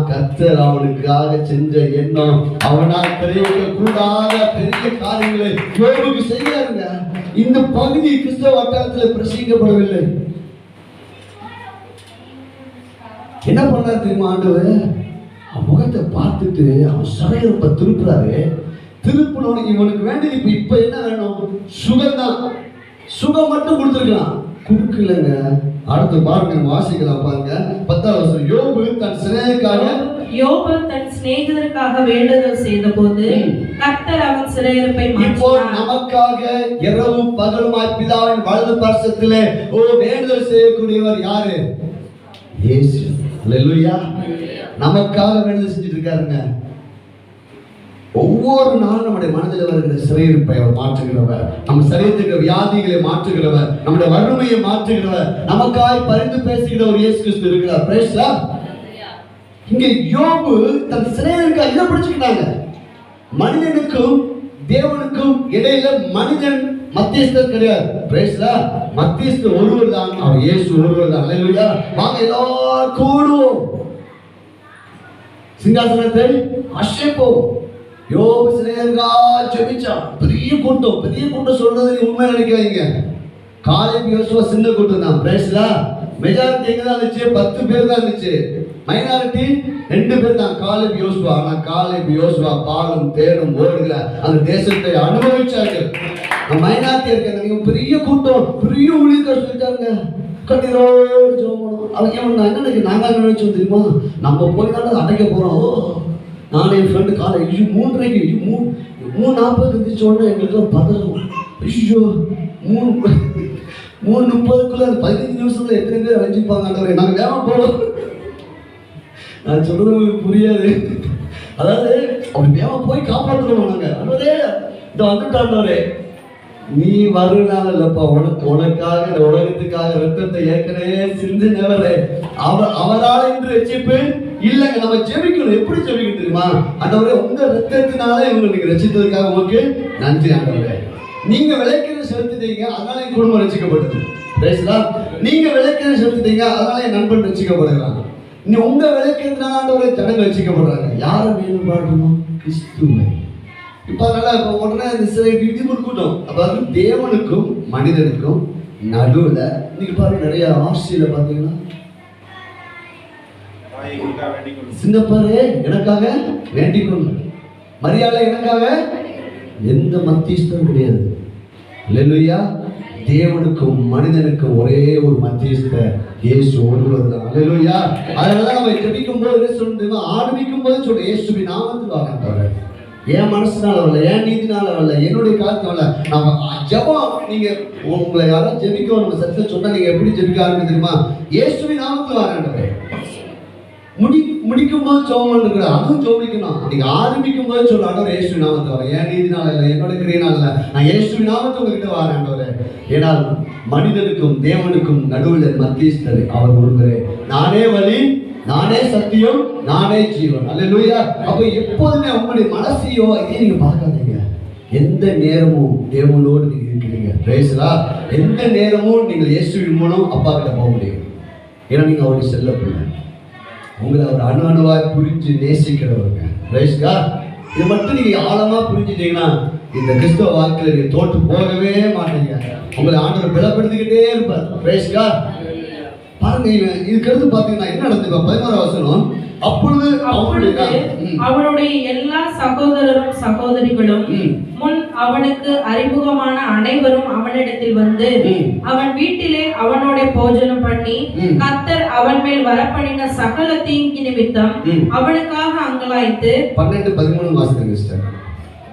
கர்த்தர் அவனுக்காக செஞ்ச எண்ணம், அவனால் தெரிவிக்க கூடாத பெரிய காரியங்களை யோபுக்கு செய்யாருங்க. இந்த பகுதி கிறிஸ்தவ வட்டாரத்தில் பிரசங்கிக்கப்படவில்லை. என்ன பண்ணார் தெரியுமா ஆண்டவர், அவன் முகத்தை பார்த்துட்டு அவன் சரையப்ப திருப்புறாரு. திருப்பினோட இவனுக்கு வேண்டியது இப்ப என்ன வேணும், சுகம் தான். சுகம் மட்டும் கொடுத்துருக்கலாம், கொடுக்கலங்க. அடுத்து பாருங்க, வாசிக்கலாம் பாருங்க. 10வது வசனம். யோபு தன் சிநேகிதருக்காக வேண்டுதல் செய்த போது கர்த்தர் அவன் சிறையிருப்பை மாற்றினார். இப்போ நமக்காக இரவும் பகலுமாய் பிதாவின் வலது பார்சத்திலே வேண்டுதல் செய்யக்கூடியவர் யாரு? இயேசு. அல்லேலூயா. நமக்காக வேண்டுதல் செஞ்சுட்டு இருக்காருங்க. ஒவ்வொரு நாளும் நம்முடைய மனதில் வருகிற சிறையிருப்பை அவர் மாற்றுகிறவர், நம்ம சரீரத்துக்கு வியாதிகளை மாற்றுகிறவர், நம்முடைய வறுமையை மாற்றுகிறவர், நமக்காய் பரிந்து பேசுகிற ஒரு இயேசு கிறிஸ்து இருக்கிறார். Praise the Lord. இங்க யோபு தன் சிறையிருக்க இதை பிடிச்சுக்கிட்டாங்க. மனிதனுக்கும் தேவனுக்கும் இடையில மனிதன் மத்தியஸ்தர் கிடையாது. Praise the Lord. மத்தியஸ்தர் ஒருவர் தான், அவர் இயேசு ஒருவர் தான். அல்லேலூயா. வாங்க எல்லாரும் கூடுவோம், சிங்காசனத்தை அசைப்போம். யோபு சிலையங்கா ஜெபிச்சான். பெரிய கூட்டம் சொல்றது நீ உண்மை நினைக்காதீங்க. காலேப் யோசுவா சின்ன கூட்டம் தான். Praise the Lord. மெஜாரிட்டி எங்க தான் இருந்துச்சு, 10 பேர் தான் இருந்துச்சு. மைனாரிட்டி 2 பேர் தான், காலேப் யோசுவா. ஆனா காலேப் யோசுவா பாலும் தேனும் ஓடுகிற அந்த தேசத்தை அனுபவிச்சார்கள். மைனாரிட்டி இருக்காங்க. நீங்க பெரிய கூட்டம், பெரிய ஊழியர்கள் சொல்லிட்டாங்க, கண்ணீரோடு ஜெபம். அவங்க என்ன நாங்க நினைச்சோம் தெரியுமா, நம்ம போய் தான் அடைக்க போறோம். நானே என் ஃப்ரெண்டு காலேஜ் 3:30 3:40 இருந்துச்சு. உடனே எங்களுக்கு பதறும், ஐயோ 3:30 15 நிமிஷத்துல எத்தனை பேர் அழைச்சிப்பாங்க, நாங்கள் வேகமா போவோம். நான் சொல்றது உங்களுக்கு புரியாது. அதாவது அப்படி வேகமா போய் காப்பாற்றுவோம் நாங்க. அண்ணவரே இந்த வந்துட்டாண்டவரே, நீ வருநாள் இல்லப்பா, உனக்காக இந்த உலகத்துக்காக ரத்தத்தை ஏற்கனவே சிந்தினவரே, அவரால் என்று ரட்சிப்பு இல்லைங்க. நம்ம ஜெபிக்கணும். எப்படி ஜெபிக்கணும் தெரியுமா, ஆண்டவரே உங்க ரத்தத்தினால இவங்களுக்கு ரட்சித்ததுக்காக உங்களுக்கு நன்றி ஆண்டவரே. நீங்க விளைக்கிறத செலுத்திட்டீங்க, அதனால என் குடும்பம் ரட்சிக்கப்படுது. பேசலாம். நீங்க விளைக்கிறத செலுத்திட்டீங்க, அதனால என் நண்பன் ரட்சிக்கப்படுகிறாங்க. நீ உங்க விளைக்கிறதுனால ஆண்டவரே ஜனங்கள் ரட்சிக்கப்படுறாங்க. யாரை வேணும் பாடணும்? கிறிஸ்துவை. இப்ப அதனால உடனே இந்த சிலை விதி கொடுக்கட்டும். அதாவது தேவனுக்கும் மனிதனுக்கும் நடுவுல இன்னைக்கு பாருங்க, நிறைய ஆர்சியில பாத்தீங்கன்னா சின்னப்பாரு எனக்காக வேண்டிக் கொள்ளும். மரியாதை எனக்காக எந்த மத்தியஸ்தரும் கிடையாது. அல்லேலூயா. தேவனுக்கும் மனிதனுக்கும் ஒரே ஒரு மத்தியஸ்தர் இயேசு ஒருவர் தான். அல்லேலூயா. அதனால நம்ம ஜெபிக்கும் போது என்ன சொல்றோம்? ஆரம்பிக்கும் போது சொல்ற இயேசுவின் நாமத்தில் வாங்க. என் மனசுனால வரல, என் நீதினால வரல, என்னுடைய காலத்துல வரல. நம்ம ஜெபம், நீங்க உங்களை யாராவது ஜெபிக்க நம்ம சத்தியத்தை சொன்னா நீங்க எப்படி ஜெபிக்க ஆரம்பிக்க தெரியுமா? இயேசுவின் நாமத்தில் வாங்க. முடிக்கும் போது ஜெபம் பண்ணுற அதுவும் ஜெபிக்கணும். நீங்க ஆரம்பிக்கும் போது சொல்ல ஆண்டவரே இயேசுவின் நாமத்தில் வரேன், என் நீதினால இல்லை, என்னோட கிரியனால இல்லை, நான் இயேசுவின் நாமத்தை உங்ககிட்ட வரேன் ஆண்டவரே. ஏன்னா மனிதனுக்கும் தேவனுக்கும் நடுவில் மத்தியஸ்தர் அவர் ஒருவரே. நானே வழி, நானே சத்தியம், நானே ஜீவன். அல்லேலூயா. அப்ப எப்போதுமே உங்களுடைய மனசையோ இதே நீங்க பார்க்காதீங்க. எந்த நேரமும் தேவனோடு நீங்க இருக்கிறீங்க. Praise Lord. எந்த நேரமும் நீங்கள் இயேசுவின் மூலம் அப்பா கிட்ட போக முடியும். ஏன்னா நீங்க அவருடைய செல்ல பிள்ளை. உங்களை அவர் அணு அணுவாய் புரிஞ்சு நேசிக்கிறவங்க. Price Lord. இது மட்டும் நீங்க ஆழமா புரிஞ்சுட்டீங்கன்னா இந்த கிறிஸ்தவ வாழ்க்கையில நீங்க தோற்று போகவே மாட்டீங்க. உங்களை ஆண்டவர் பலப்படுத்திக்கிட்டே இருப்பார். Praise Lord. பாருங்க, இதுக்கு அடுத்து பாத்தீங்கன்னா என்ன நடந்தது? 11ஆம் வசனம். அப்பொழுது அவனுடைய எல்லா சகோதரரும் சகோதரிகளும் முன் அவனுக்கு அறிமுகமான அனைவரும் அவனிடத்தில் வந்து அவன் வீட்டிலே அவனோட போஜனம் பண்ணி கர்த்தர் அவன் மேல் வரப்பண்ணின சகல தீங்கு நிமித்தம் அவனுக்காக அங்கலாய்த்து 12-13 வாசிங்க.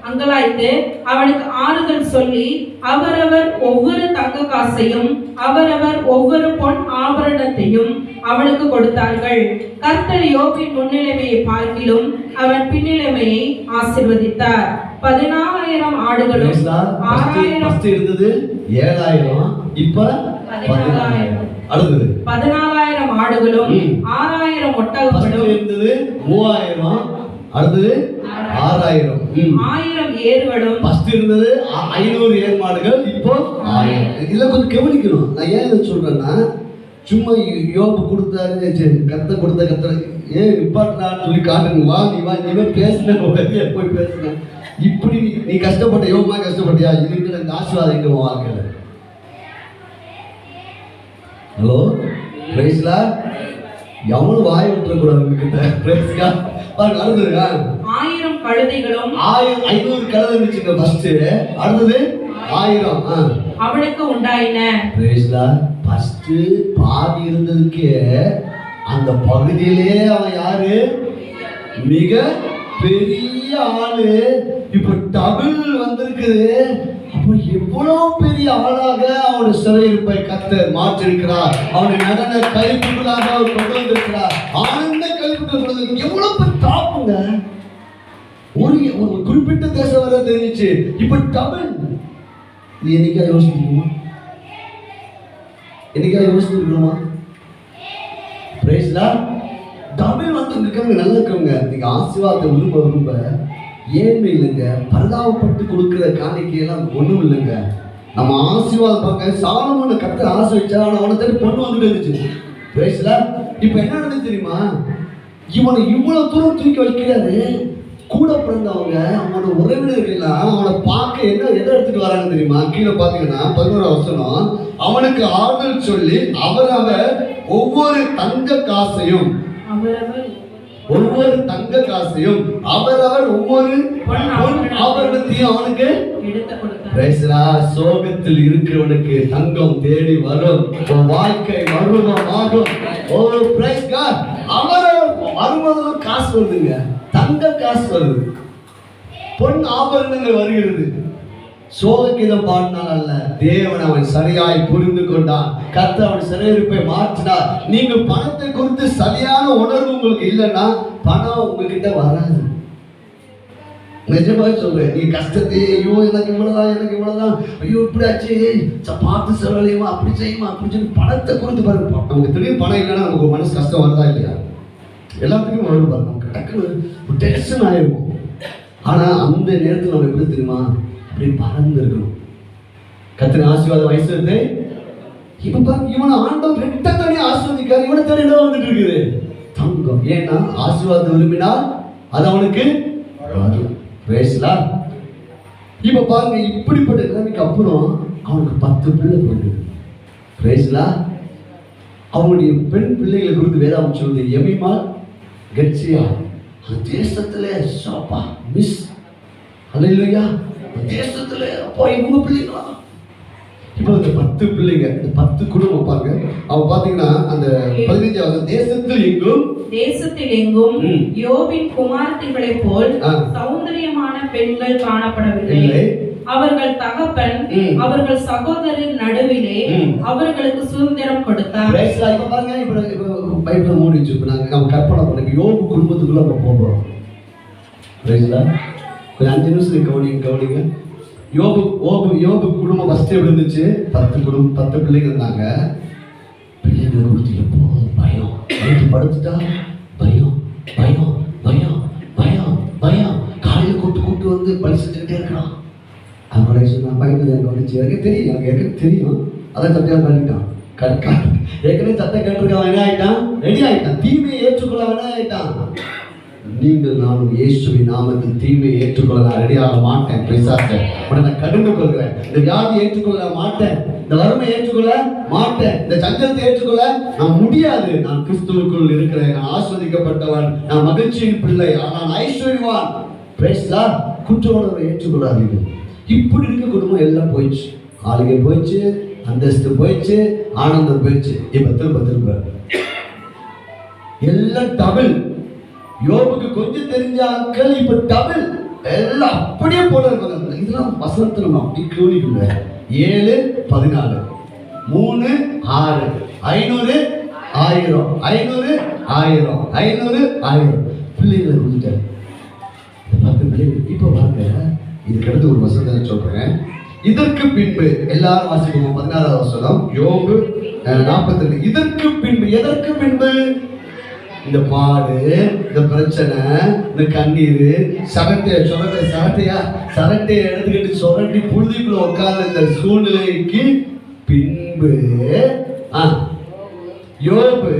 அங்கலாய்த்து அவனுக்கு ஆறுதல் சொல்லி அவரவர் ஒவ்வொரு தங்க காசையும் அவரவர் ஒவ்வொரு பொன் ஆபரணத்தையும் அவனுக்கு கொடுத்தார்கள். கர்த்தர் யோபின் முன்னிலைமையை பார்க்கிலும் அவன் பின்னிலைமையை ஆசீர்வதித்தார். 14,000 ஆடுகளும் 6,000 இருந்தது, 7,000 இப்ப 14,000. அடுத்தது 14,000 ஆடுகளும் 6,000 ஒட்டகங்களும் இருந்தது, 3,000. அடுத்தது 6,000. 1,000 ஏறுகளும். ஃபர்ஸ்ட் இருந்தது 500 ஏர்மாடுகள், இப்போ 1000. இதெல்லாம் கொஞ்சம் கவனிக்கணும். நான் ஏன் இதை சொல்றேன்னா, சும்மா யோபு கொடுத்தாரு, கத்த கொடுத்த கத்த ஏன் நிப்பாட்டினான்னு சொல்லி காட்டுங்க. வா நீ வா, நீ பேசுன போய் பேசுன. இப்படி நீ கஷ்டப்பட்ட யோகமா கஷ்டப்பட்டியா? இதுக்கு எனக்கு ஆசீர்வாதம் எங்க வாழ்க்கையில. Hello praise Lord. எவனும் வாய் விட்டுறக்கூடாது உங்ககிட்ட. Praise Lord. பாருங்க அடுத்ததுங்க 1000 கழுதைகளும் 500 கழுதை இருந்துச்சுங்க ஃபர்ஸ்ட். அடுத்தது 1000 அவனுக்கு உண்டாயின. Price Lord. ஃபர்ஸ்ட் பாதி இருந்ததுக்கு அந்த பகுதியிலே அவன் யாரு? மிக பெரிய ஆளு. இப்ப டபுள் வந்திருக்குது. அப்போ எவ்வளவு பெரிய ஆளாக அவனுடைய சிறையிருப்பை கர்த்தர் மாற்றிருக்கிறார். அவனுடைய நடன கழிப்புகளாக அவர் கொண்டு வந்திருக்கிறார். ஆனந்த கழிப்புகள் கொண்டு வந்து எவ்வளவு பெரிய டாப்புங்க. ஒரு குறிப்பிட்ட தேசம் வர தெரிஞ்சிச்சு. இப்ப டபுள். இது என்னைக்கா யோசிக்கணுமா? என்னைக்கா யோசிச்சிருக்கணுமா? Price Lord. டபுள் வந்து இருக்காங்க, நல்லா இருக்கவங்க. நீங்க ஆசீர்வாதத்தை விரும்ப ஏழ்மை இல்லைங்க, பரிதாபப்பட்டு கொடுக்கிற காணிக்கையெல்லாம் ஒண்ணும் இல்லைங்க. நம்ம ஆசீர்வாதம் பார்க்க சாலமோனை கர்த்தர் ஆசீர்வதிச்சா அவனை தேடி பொண்ணு வந்துட்டு இருந்துச்சு. Praise Lord. இப்ப என்ன நடந்தது தெரியுமா? இவனை இவ்வளவு தூரம் தூக்கி வைக்கிறாரு. கூட பிறந்தவங்க அவனோட உறவினர்கள் அவனை பார்க்க எதை எடுத்துட்டு வராங்க தெரியுமா? கீழே பாத்தீங்கன்னா 11ஆம் வசனம். அவனுக்கு ஆறுதல் சொல்லி அவரவர் ஒவ்வொரு தங்க காசையும் அவரவர் ஒவ்வொரு ஆபரணத்தையும் அவனுக்கு சோகத்தில் இருக்கிறவனுக்கு தங்கம் தேடி வரும், வாழ்க்கை மர்மமாகும். அவரவர் வருவதும் காசு வருதுங்க, தங்க காசு வருது, பொன் ஆபரணங்கள் வருகிறது. சோககீதம் பாடினால் அல்ல, தேவன் அவன் சரியாய் புரிந்து கொண்டான். கர்த்தர் அவன் சிறையிருப்பை மாற்றினார். நீங்க பணத்தை குறித்து சரியான உணர்வு உங்களுக்கு இல்லைன்னா பணம் உங்ககிட்ட வராது. நிஜமாக சொல்றேன். நீ கஷ்டத்தை ஐயோ எனக்கு இவ்வளவுதான் ஐயோ இப்படி ஆச்சு பார்த்து செலவழியுமா அப்படி செய்யுமா அப்படி சொல்லி பணத்தை குறித்து பாருங்க. நமக்கு திடீர்னு பணம் இல்லைன்னா நமக்கு மனசு கஷ்டம் வருதா இல்லையா? எல்லாத்துக்கும் வரும் பாருங்க. நமக்கு டக்குன்னு டென்ஷன் ஆயிருக்கும். ஆனா அந்த நேரத்தில் நம்ம எப்படி தெரியுமா? அப்படி பறந்து இருக்கணும். கர்த்தர் ஆசீர்வாதம் வயசு இப்ப பாருங்க, இவனை ஆண்டவர் ரெட்ட தனியா ஆசீர்வதிக்காரு. இவனை தேடி வந்துட்டு இருக்குது தங்கம். ஏன்னா ஆசீர்வாதம் விரும்பினால் அது அவனுக்கு பேசலாம். இப்ப பாருங்க, இப்படிப்பட்ட நிலைமைக்கு அப்புறம் அவனுக்கு 10 பிள்ளை பிறகு பேசலாம். அவனுடைய பெண் பிள்ளைகளை குறித்து வேதாகம் சொல்லுது. எமிமால், கட்சியா அந்த தேசத்துல சாப்பா மிஸ் அல்லேலூயா. தேசத்துல அப்பா இவங்க பிள்ளைங்களா. இப்போ இந்த 10 பிள்ளைங்க, இந்த 10 குடும்பம் பாருங்க. அவங்க பாத்தீங்கன்னா அந்த 15வது தேசத்தில் எங்கும் யோபின் குமாரத்திகளைப் போல் சௌந்தரியமான பெண்கள் காணப்படவில்லை. அவர்கள் தகப்பன் அவர்கள் சகோதரர் நடுவிலே அவர்களுக்கு சுதந்திரம் கொடுத்தார். இப்ப பாருங்க, இப்ப பைபிள் மூடிச்சு. இப்ப நம்ம கற்பனை பண்ணி யோபு குடும்பத்துக்குள்ள நம்ம போகிறோம். கொஞ்சம் 5 நிமிஷம் கவனிங்க. யோபு குடும்பம் ஃபர்ஸ்ட் எப்படி இருந்துச்சு? 10 பிள்ளைங்க இருந்தாங்க. பிள்ளைங்களை குறித்து எப்போ பயம், படுத்துட்டா பயம் பயம் பயம் பயம் பயம். காலையில் கூட்டு வந்து பழி செஞ்சுக்கிட்டே இருக்கான். அவங்களே சொன்னா பயந்து கவனிச்சு எனக்கு தெரியும். அதான் சட்டையாக பண்ணிட்டான். ஏற்கனவே சட்டை கேட்டிருக்கான், என்ன ஆயிட்டான்? ரெடி ஆயிட்டான். தீமையை ஏற்றுக்கொள்ள என்ன ஆயிட்டான்? நீங்கள் நானும் இயேசுவின் நாமத்தில் தீமையை ஏற்றுக்கொள்ள நான் ரெடியாக மாட்டேன். பிசாசே, உடனே நான் கடிந்து கொள்கிறேன். இந்த வியாதியை ஏற்றுக்கொள்ள மாட்டேன், இந்த வறுமையை ஏற்றுக்கொள்ள மாட்டேன், இந்த சஞ்சலத்தை ஏற்றுக்கொள்ள நான் முடியாது. நான் கிறிஸ்துவுக்குள் இருக்கிறேன், நான் ஆஸ்வதிக்கப்பட்டவன், நான் மகிழ்ச்சியின் பிள்ளை, நான் ஐஸ்வர்யவான். பேசலா குற்ற உணர்வை ஏற்றுக்கொள்ளாதீங்க. இப்படி இருக்க குடும்பம் எல்லாம் போயிடுச்சு. ஆளுகை போயிடுச்சு, அந்தஸ்து போயிடுச்சு, ஆனந்தம் போயிடுச்சு. இப்ப திரும்ப எல்லாம் டபுள். யோபுக்கு கொஞ்சம் தெரிஞ்ச ஆட்கள் இப்ப டபுள் எல்லாம் அப்படியே போல இருக்காங்க. இதெல்லாம் வசனத்தை நம்ம அப்படி கவனிக்கல. 7, 14, 3, 6, 500, 1000, 500, 1000, 500, 1000 பிள்ளைகளை கொடுத்தாரு. 10 பிள்ளைகள். இப்ப பாருங்க, இதுக்கு அடுத்து ஒரு வசனத்தை சொல்றேன். இதற்கு பின்பு எல்லாரும் வாசிப்போம். 16வது வசனம், யோபு 42. இதற்கு பின்பு, எதற்கு பின்பு? இந்த பாடு, இந்த பிரச்சனை, இந்த கண்ணீர், சரட்டையை எடுத்துக்கிட்டு சொரட்டி புழுதிக்குள்ள உட்கார்ந்த இந்த சூழ்நிலைக்கு பின்பு யோபு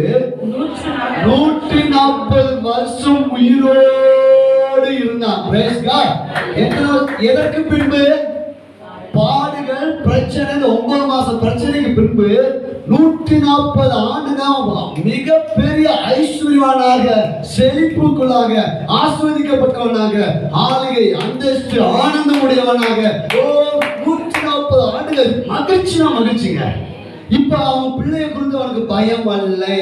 140 வருஷம் உயிரோடு இருந்தான். எதற்கு பின்பு? பாடுகள், பிரச்சனை, 9 மாசம் பிரச்சனைக்கு பின்பு 140 ஆண்டுகள் மிகப்பெரிய ஐஸ்வர்யவானாக, செழிப்புக்குள்ளாக, ஆஸ்வதிக்கப்பட்டவனாக, ஆளுகை, அந்தஸ்து, ஆனந்தம் உடையவனாக 140 ஆண்டுகள் மகிழ்ச்சிங்க. இப்ப அவன் பிள்ளைய குறித்து அவனுக்கு பயம் இல்லை.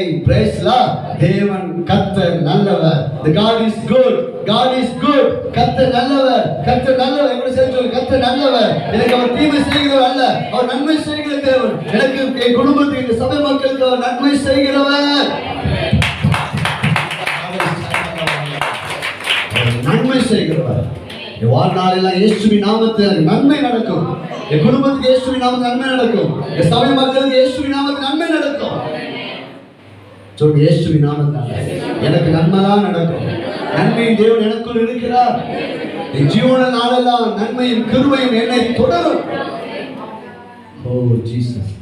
தேவன் கர்த்தர் நல்லவர். God is good. கர்த்தர் நல்லவர். எப்படி சொல்லுங்க? கர்த்தர் நல்லவர். எனக்கு அவர் தீமை செய்கிறவர் அல்ல, அவர் நன்மை செய்கிற தேவன். எனக்கு என் குடும்பத்துக்கு, என் சபை மக்களுக்கு அவர் நன்மை செய்கிறவர். நன்மை செய்கிறவர். வாழ்நாளெல்லாம் இயேசுவின் நாமத்தில் நன்மை நடக்கும். என் குடும்பத்துக்கு இயேசுவின் நாமத்தில் நன்மை நடக்கும். என் சபை மக்களுக்கு இயேசுவின் நாமத்தில் நன்மை நடக்கும். சொல்லுங்க, இயேசுவின் நாமத்தில் எனக்கு நன்மைதான் நடக்கும். நன்மையின் தேவன் எனக்குள் இருக்கிறார். என் ஜீவன நாளெல்லாம் நன்மையும் கிருபையும் என்னை தொடரும். ஓ ஜீசஸ்,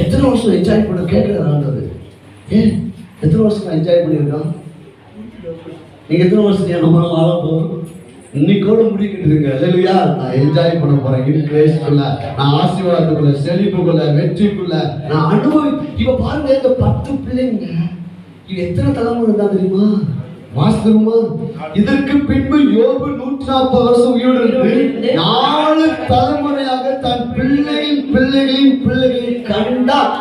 எத்தனை வருஷம் என்ஜாய் பண்ண கேட்கிறது? எத்தனை வருஷம் என்ஜாய் பண்ணியிருக்கான்? நீங்க எத்தனை வருஷம் நம்ம வாழப்போம்? இன்னைக்கோட முடிக்கிட்டு இல்லையா? நான் என்ஜாய் பண்ண போறேன். இன்க்ரேஸ்க்குள்ள, நான் ஆசீர்வாதத்துக்குள்ள, செழிப்புக்குள்ள, வெற்றிக்குள்ள நான் இப்ப பாருங்க, இந்த 10 பிள்ளைங்க இது எத்தனை தலைமுறை தான் தெரியுமா? வாசிக்கிறோமா? இதற்கு பின்பு யோபு 140 வருஷம் உயிரோடு இருந்து 4 தலைமுறையாக தன் பிள்ளைகளின் கண்டார்.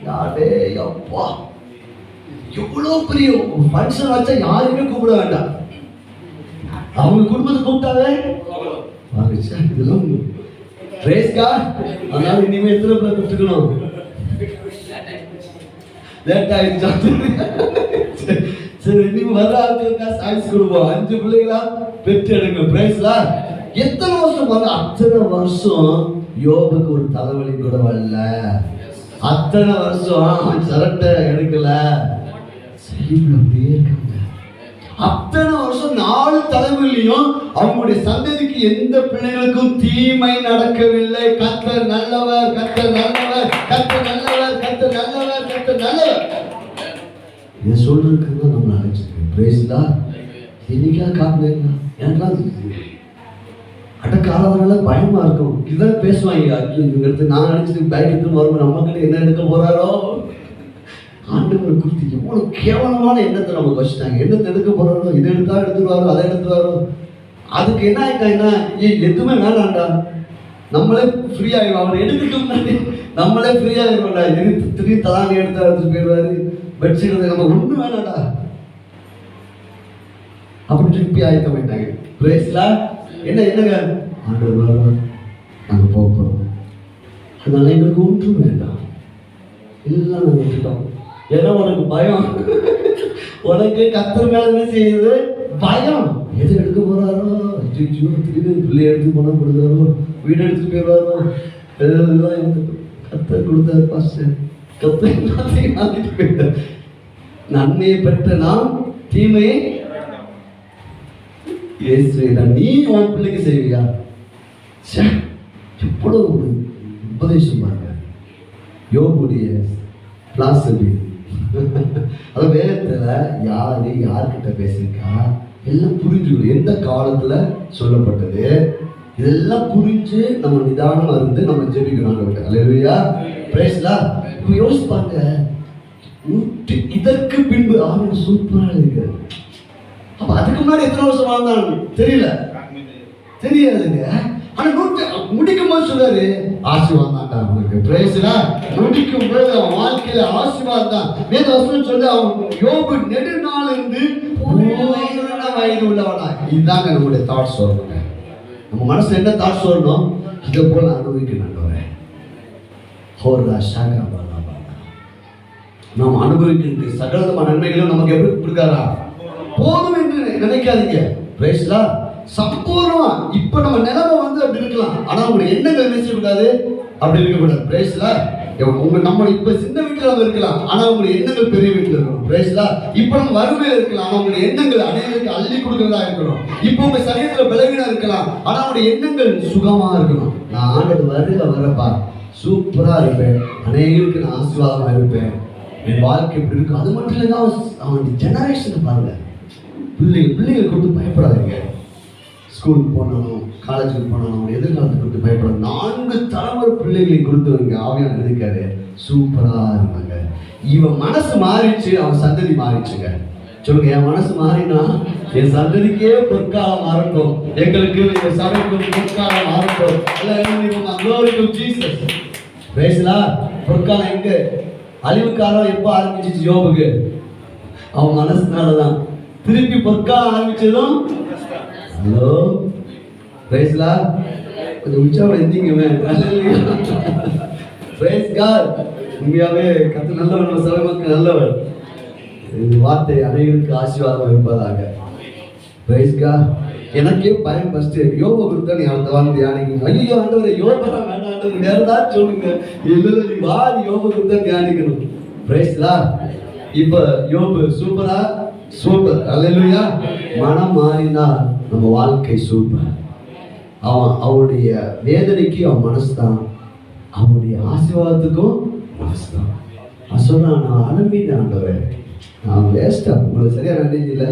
யாரே அப்பா, எவ்வளவு பெரிய ஃபங்க்ஷன் வச்சா யாருமே கூப்பிட வேண்டாம். அவங்க குடும்பத்தை கூப்பிட்டாவே இதெல்லாம் அதனால இனிமே எத்தனை பேர் கூப்பிட்டுக்கணும்? லேட் ஆயிடுச்சு. சரி, இனிமே வர ஆளுக்கா சாய்ஸ் கொடுப்போம். 5 பிள்ளைகளா பெற்று எடுங்க. பிரைஸ்லா. எத்தனை வருஷம் பாருங்க, அத்தனை வருஷம் யோபுக்கு ஒரு தலைவலி கூட வரல. அத்தனை வருஷம் சரட்டை எடுக்கல. அத்தனை வருஷம் 4 தலைமுறையிலையும் அவங்களுடைய சந்ததிக்கு எந்த பிள்ளைகளுக்கும் தீமை நடக்கவில்லை. கர்த்தர் நல்லவர், கர்த்தர் நல்லவர், கர்த்தர் நல்லவர், கர்த்தர் நல்லவர், கர்த்தர் நல்லவர். இதை சொல்றதுக்கு நம்ம நினைச்சிருக்கோம். பிரேஸ்லா. என்னைக்கா காட்டுல எனக்கா அடக்காரவங்கள பயமா இருக்கும். இதுதான் பேசுவாங்க. இவங்க நான் நினைச்சிட்டு பேக் எடுத்து வரும்போது நம்ம கிட்ட என்ன எடுக்க போறாரோ. ஆண்டவரை குறித்து எவ்வளவு கேவலமான எண்ணத்தை நமக்கு வச்சுட்டாங்க. எண்ணத்தை எடுக்க போறாரோ, இதை எடுத்தா எடுத்துருவாரோ, அதை எடுத்துருவாரோ. அதுக்கு என்ன ஆயிட்டாங்கன்னா, எதுவுமே வேணாண்டா, நம்மளே ஃப்ரீ ஆகிடும். அவர் எடுக்கட்டும், நம்மளே ஃப்ரீ ஆகிடும்டா. திடீர்னு தலானி எடுத்துட்டு போயிடுவாரு. பெட்ஷீட் நம்ம ஒன்றும் வேணாண்டா அப்படி திருப்பி ஆயத்த போயிட்டாங்க. பிரேஸ்லா என்னங்க ஆண்டவர் வருவார், நாங்கள் போக போகிறோம். அதனால எங்களுக்கு ஒன்றும் வேண்டாம், எல்லாம் நாங்கள் விட்டுட்டோம். ஏன்னா உனக்கு பயம், உனக்கு கத்தர் மேல என்ன செய்யுது பயம். எது எடுக்க போறாரோ, திடீர்னு பிள்ளை எடுத்து போனா கொடுத்தாரோ, வீடு எடுத்துட்டு போயிடுவாரோ, எல்லாம் எனக்கு கத்தர் கொடுத்தாரு பாஸ்டர். கத்தர் எல்லாத்தையும் மாத்திட்டு போயிட்டார். நன்மையை பெற்ற நாம் தீமையை நீ உன் பிள்ளைக்கு செய்வியா? எவ்வளவு ஒரு உபதேசம் பாருங்க. யோபுடைய பிளாசபி அதான் வேதத்துல யாரு யார்கிட்ட பேசியிருக்கா எல்லாம் புரிஞ்சுக்கணும். எந்த காலத்துல சொல்லப்பட்டது இதெல்லாம் புரிஞ்சு நம்ம நிதானமா இருந்து நம்ம ஜெபிக்கணும். அல்லேலூயா, பிரைஸ் லார்ட். இப்போ யோசிச்சு பாருங்க, இதற்கு பின்பு ஆவின் சூப்பரா இருக்கு. அப்ப அதுக்கு முன்னாடி எத்தனை வருஷம் வாழ்ந்தாங்க தெரியாதுங்க. ஆனா முடிக்கும் போது சொல்றாரு ஆசீர்வாதம் தான் அவனுக்கு. Praise Lord. முடிக்கும் போது அவன் வாழ்க்கையில ஆசீர்வாதம் தான். வேத வசனம் சொல்ல அவன் யோபு நெடுநாள் இருந்து பூரண வயது உள்ளவனா. இதுதாங்க நம்முடைய தாட்ஸ் வரணுங்க. நம்ம மனசுல என்ன தாட்ஸ் வரணும்? இதை போல அனுபவிக்கணும். நாம் அனுபவிக்கின்ற சகலமான நன்மைகளும் நமக்கு எப்படி கொடுக்காரா? போதும் என்று நினைக்காதீங்க. Price Lord. சம்பூர்ணமா இப்ப நம்ம நிலைமை வந்து அப்படி இருக்கலாம், ஆனா உங்களுடைய எண்ணங்கள் நினைச்சிருக்காது அப்படி இருக்கக்கூடாது. Praise Lord. நம்ம இப்ப சின்ன வீட்டுல நம்ம இருக்கலாம், ஆனா உங்களுடைய எண்ணங்கள் பெரிய வீட்டுல இருக்கணும். Praise Lord. இப்ப நம்ம வறுமையில இருக்கலாம், ஆனா உங்களுடைய எண்ணங்கள் அனைவருக்கு அள்ளி கொடுக்கிறதா இருக்கணும். இப்ப உங்க சரீரத்துல பலவீனம் இருக்கலாம், ஆனா உங்களுடைய எண்ணங்கள் சுகமா இருக்கணும். நான் ஆண்டது வரப்பா சூப்பரா இருப்பேன், அநேகருக்கு நான் ஆசீர்வாதமா இருப்பேன், என் வாழ்க்கை இப்படி இருக்கும். அது மட்டும் இல்லைன்னா அவன் ஜெனரேஷன் பாருங்க. பிள்ளைகள் கொடுத்து பயப்படாதீங்க. ஸ்கூலுக்கு போனாலும் காலேஜுக்கு போனாலும் எதிர்காலத்தை கொடுத்து பயப்படாது. 4 தலைமுறை பிள்ளைகளை கொடுத்தவங்க ஆவியான இருக்காரு, சூப்பரா இருந்தாங்க. இவன் மனசு மாறிடுச்சு, அவன் சந்ததி மாறிடுச்சுங்க. சொல்லுங்க, என் மனசு மாறினா என் சந்ததிக்கே பொற்காலம் மாறட்டும், எங்களுக்கு என் சபைக்கும் பொற்காலம் மாறட்டும். பொற்காலம் எங்க? அழிவுக்காலம் எப்ப ஆரம்பிச்சிச்சு யோபுக்கு? அவன் மனசுனாலதான். திருப்பி பொற்காலம் ஆரம்பிச்சதும் ஹலோ பிரைஸ் லார்ட். கொஞ்சம் உற்சாகம் எந்திங்கமே. Price God. உண்மையாவே கர்த்தர் நல்லவர், நம்ம சபை மக்கள் நல்லவர். இந்த வார்த்தை அனைவருக்கு ஆசீர்வாதம் இருப்பதாக. Praise God. எனக்கே பயம் ஃபர்ஸ்ட் யோபு கொடுத்தா நீ அடுத்த வாரம் தியானிக்கணும். ஐயோ ஆண்டவரே யோபு தான் வேண்டாம் ஆண்டவர், வேற ஏதாவது சொல்லுங்க. இல்லை நீ வா, யோபு கொடுத்தா தியானிக்கணும். Praise Lord. இப்ப யோபு சூப்பரா சூப்பர். அல்லேலூயா. மனம் மாறினால் நம்ம வாழ்க்கை சூப்பர். அவனுடைய வேதனைக்கு அவன் மனசுதான், அவனுடைய ஆசீர்வாதத்துக்கும் மனசுதான். சொல்றான், நான் அனுப்பின ஆண்டவரே, நான் வேஸ்டா உங்களுக்கு சரியா நினைக்கல,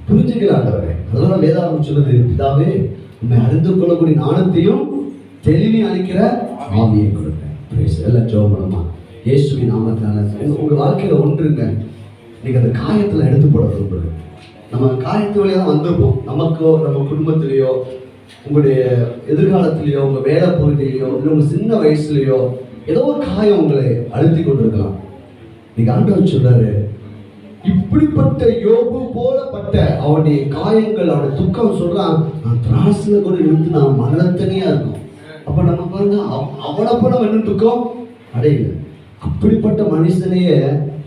புரிஞ்சுக்கல ஆண்டவரே. அதெல்லாம் வேதாகம் சொல்லுது, பிதாவே உண்மை அறிந்து கொள்ளக்கூடிய ஞானத்தையும் தெளிவையும் அளிக்கிற ஆவியை கொடுப்பேன். எல்லாம் ஜெபம் பண்ணுமா? இயேசுவின் நாமத்தினால உங்க வாழ்க்கையில ஒன்றுங்க, நீங்க அந்த காயத்துல எடுத்து போட விரும்புறேன். நம்ம காயத்து வழியா தான் வந்திருப்போம். நமக்கோ நம்ம குடும்பத்திலேயோ உங்களுடைய எதிர்காலத்திலேயோ உங்க வேலை பகுதியிலையோ இல்லை உங்க சின்ன வயசுலயோ ஏதோ ஒரு காயம் உங்களை அழுத்தி கொண்டிருக்கலாம். நீங்க ஆண்டவர் சொல்றாரு, இப்படிப்பட்ட யோபு போலப்பட்ட அவனுடைய காயங்கள், அவனுடைய துக்கம் சொல்றான், நான் திராசுல கூட இருந்து நான் மனத்தனையா இருக்கும். அப்ப நம்ம பாருங்க, அவனை போல என்ன துக்கம் அடையல. அப்படிப்பட்ட மனுஷனையே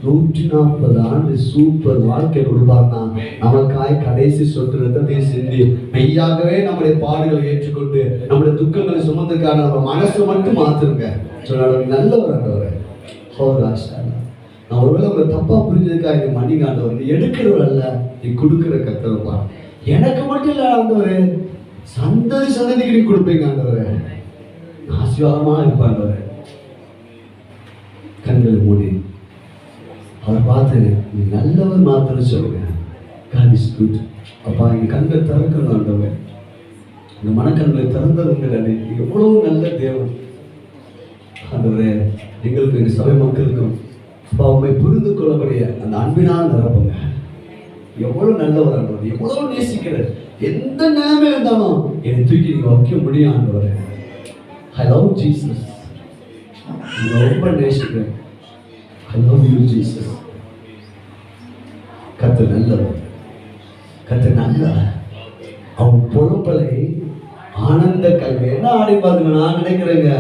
140 ஆண்டு சூப்பர் வாழ்க்கை கொடுப்பார்னா நமக்காய் கடைசி சொட்டு ரத்தத்தை சிந்தி மெய்யாகவே நம்முடைய பாடுகளை ஏற்றுக்கொண்டு நம்முடைய துக்கங்களை சுமந்துக்கான நம்ம மனசை மட்டும் மாத்துருங்க. சொன்னாலும் நல்லவர் ஆண்டவர். நான் ஒருவேளை உங்களை தப்பா புரிஞ்சதுக்காக நீ மன்னிங்க ஆண்டவர். நீ எடுக்கிறவர் அல்ல, நீ கொடுக்கிற கர்த்தர்ப்பா. எனக்கு மட்டும் இல்ல ஆண்டவரே, சந்ததிக்கு நீ கொடுப்பீங்க ஆண்டவரே. ஆசீர்வாதமா இருப்பாண்டவரே. கண்களை மூடி அவர் பார்த்து நீ நல்லவர் மாத்திரம் சொல்லுங்க. God is good. அப்பா இங்க கண்களை திறக்கணும் ஆண்டவரே. இந்த மனக்கண்களை திறந்தவங்க எவ்வளவு நல்ல தேவன் ஆண்டவரே. எங்களுக்கு எங்க சபை மக்களுக்கும் அப்ப உண்மை புரிந்து கொள்ளக்கூடிய அந்த அன்பினால் நிரப்புங்க. எவ்வளவு நல்லவர் ஆண்டவர், எவ்வளவு நேசிக்கிறார். எந்த நிலைமை இருந்தாலும் என்னை தூக்கி நீங்க வைக்க முடியும் ஆண்டவரே. I love Jesus. ரொம்ப நேசிக்கிறேன். I love you Jesus. கர்த்தர் நல்லவர், கர்த்தர் நல்லவர். அவன் பொறுப்பலை ஆனந்த கல்வி என்ன ஆடி பாருங்க. நான் நினைக்கிறேங்க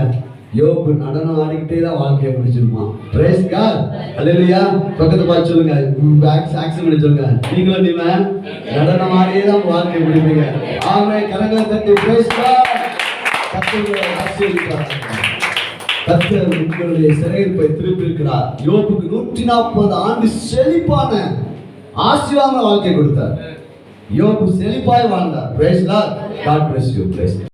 யோபு நடனம் ஆடிக்கிட்டே தான் வாழ்க்கையை முடிச்சிருப்பான். Praise God. Hallelujah. பக்கத்து பார்த்து சொல்லுங்க, ஆக்சன் பண்ணி சொல்லுங்க, நீங்களும் நீங்க நடனம் ஆடியே தான் வாழ்க்கையை முடிப்பீங்க. ஆமென். கரங்களை தட்டி praise God. கர்த்தரை ஆசீர்வதிப்பார். கர்த்தர் உங்களுடைய சிறையிருப்பை திருப்பி இருக்கிறார். யோபுக்கு 140 ஆண்டு செழிப்பான ஆசீர்வாதமான வாழ்க்கை கொடுத்தார். யோபு செழிப்பாய் வாழ்ந்தார். Praise God. God bless you. Praise God.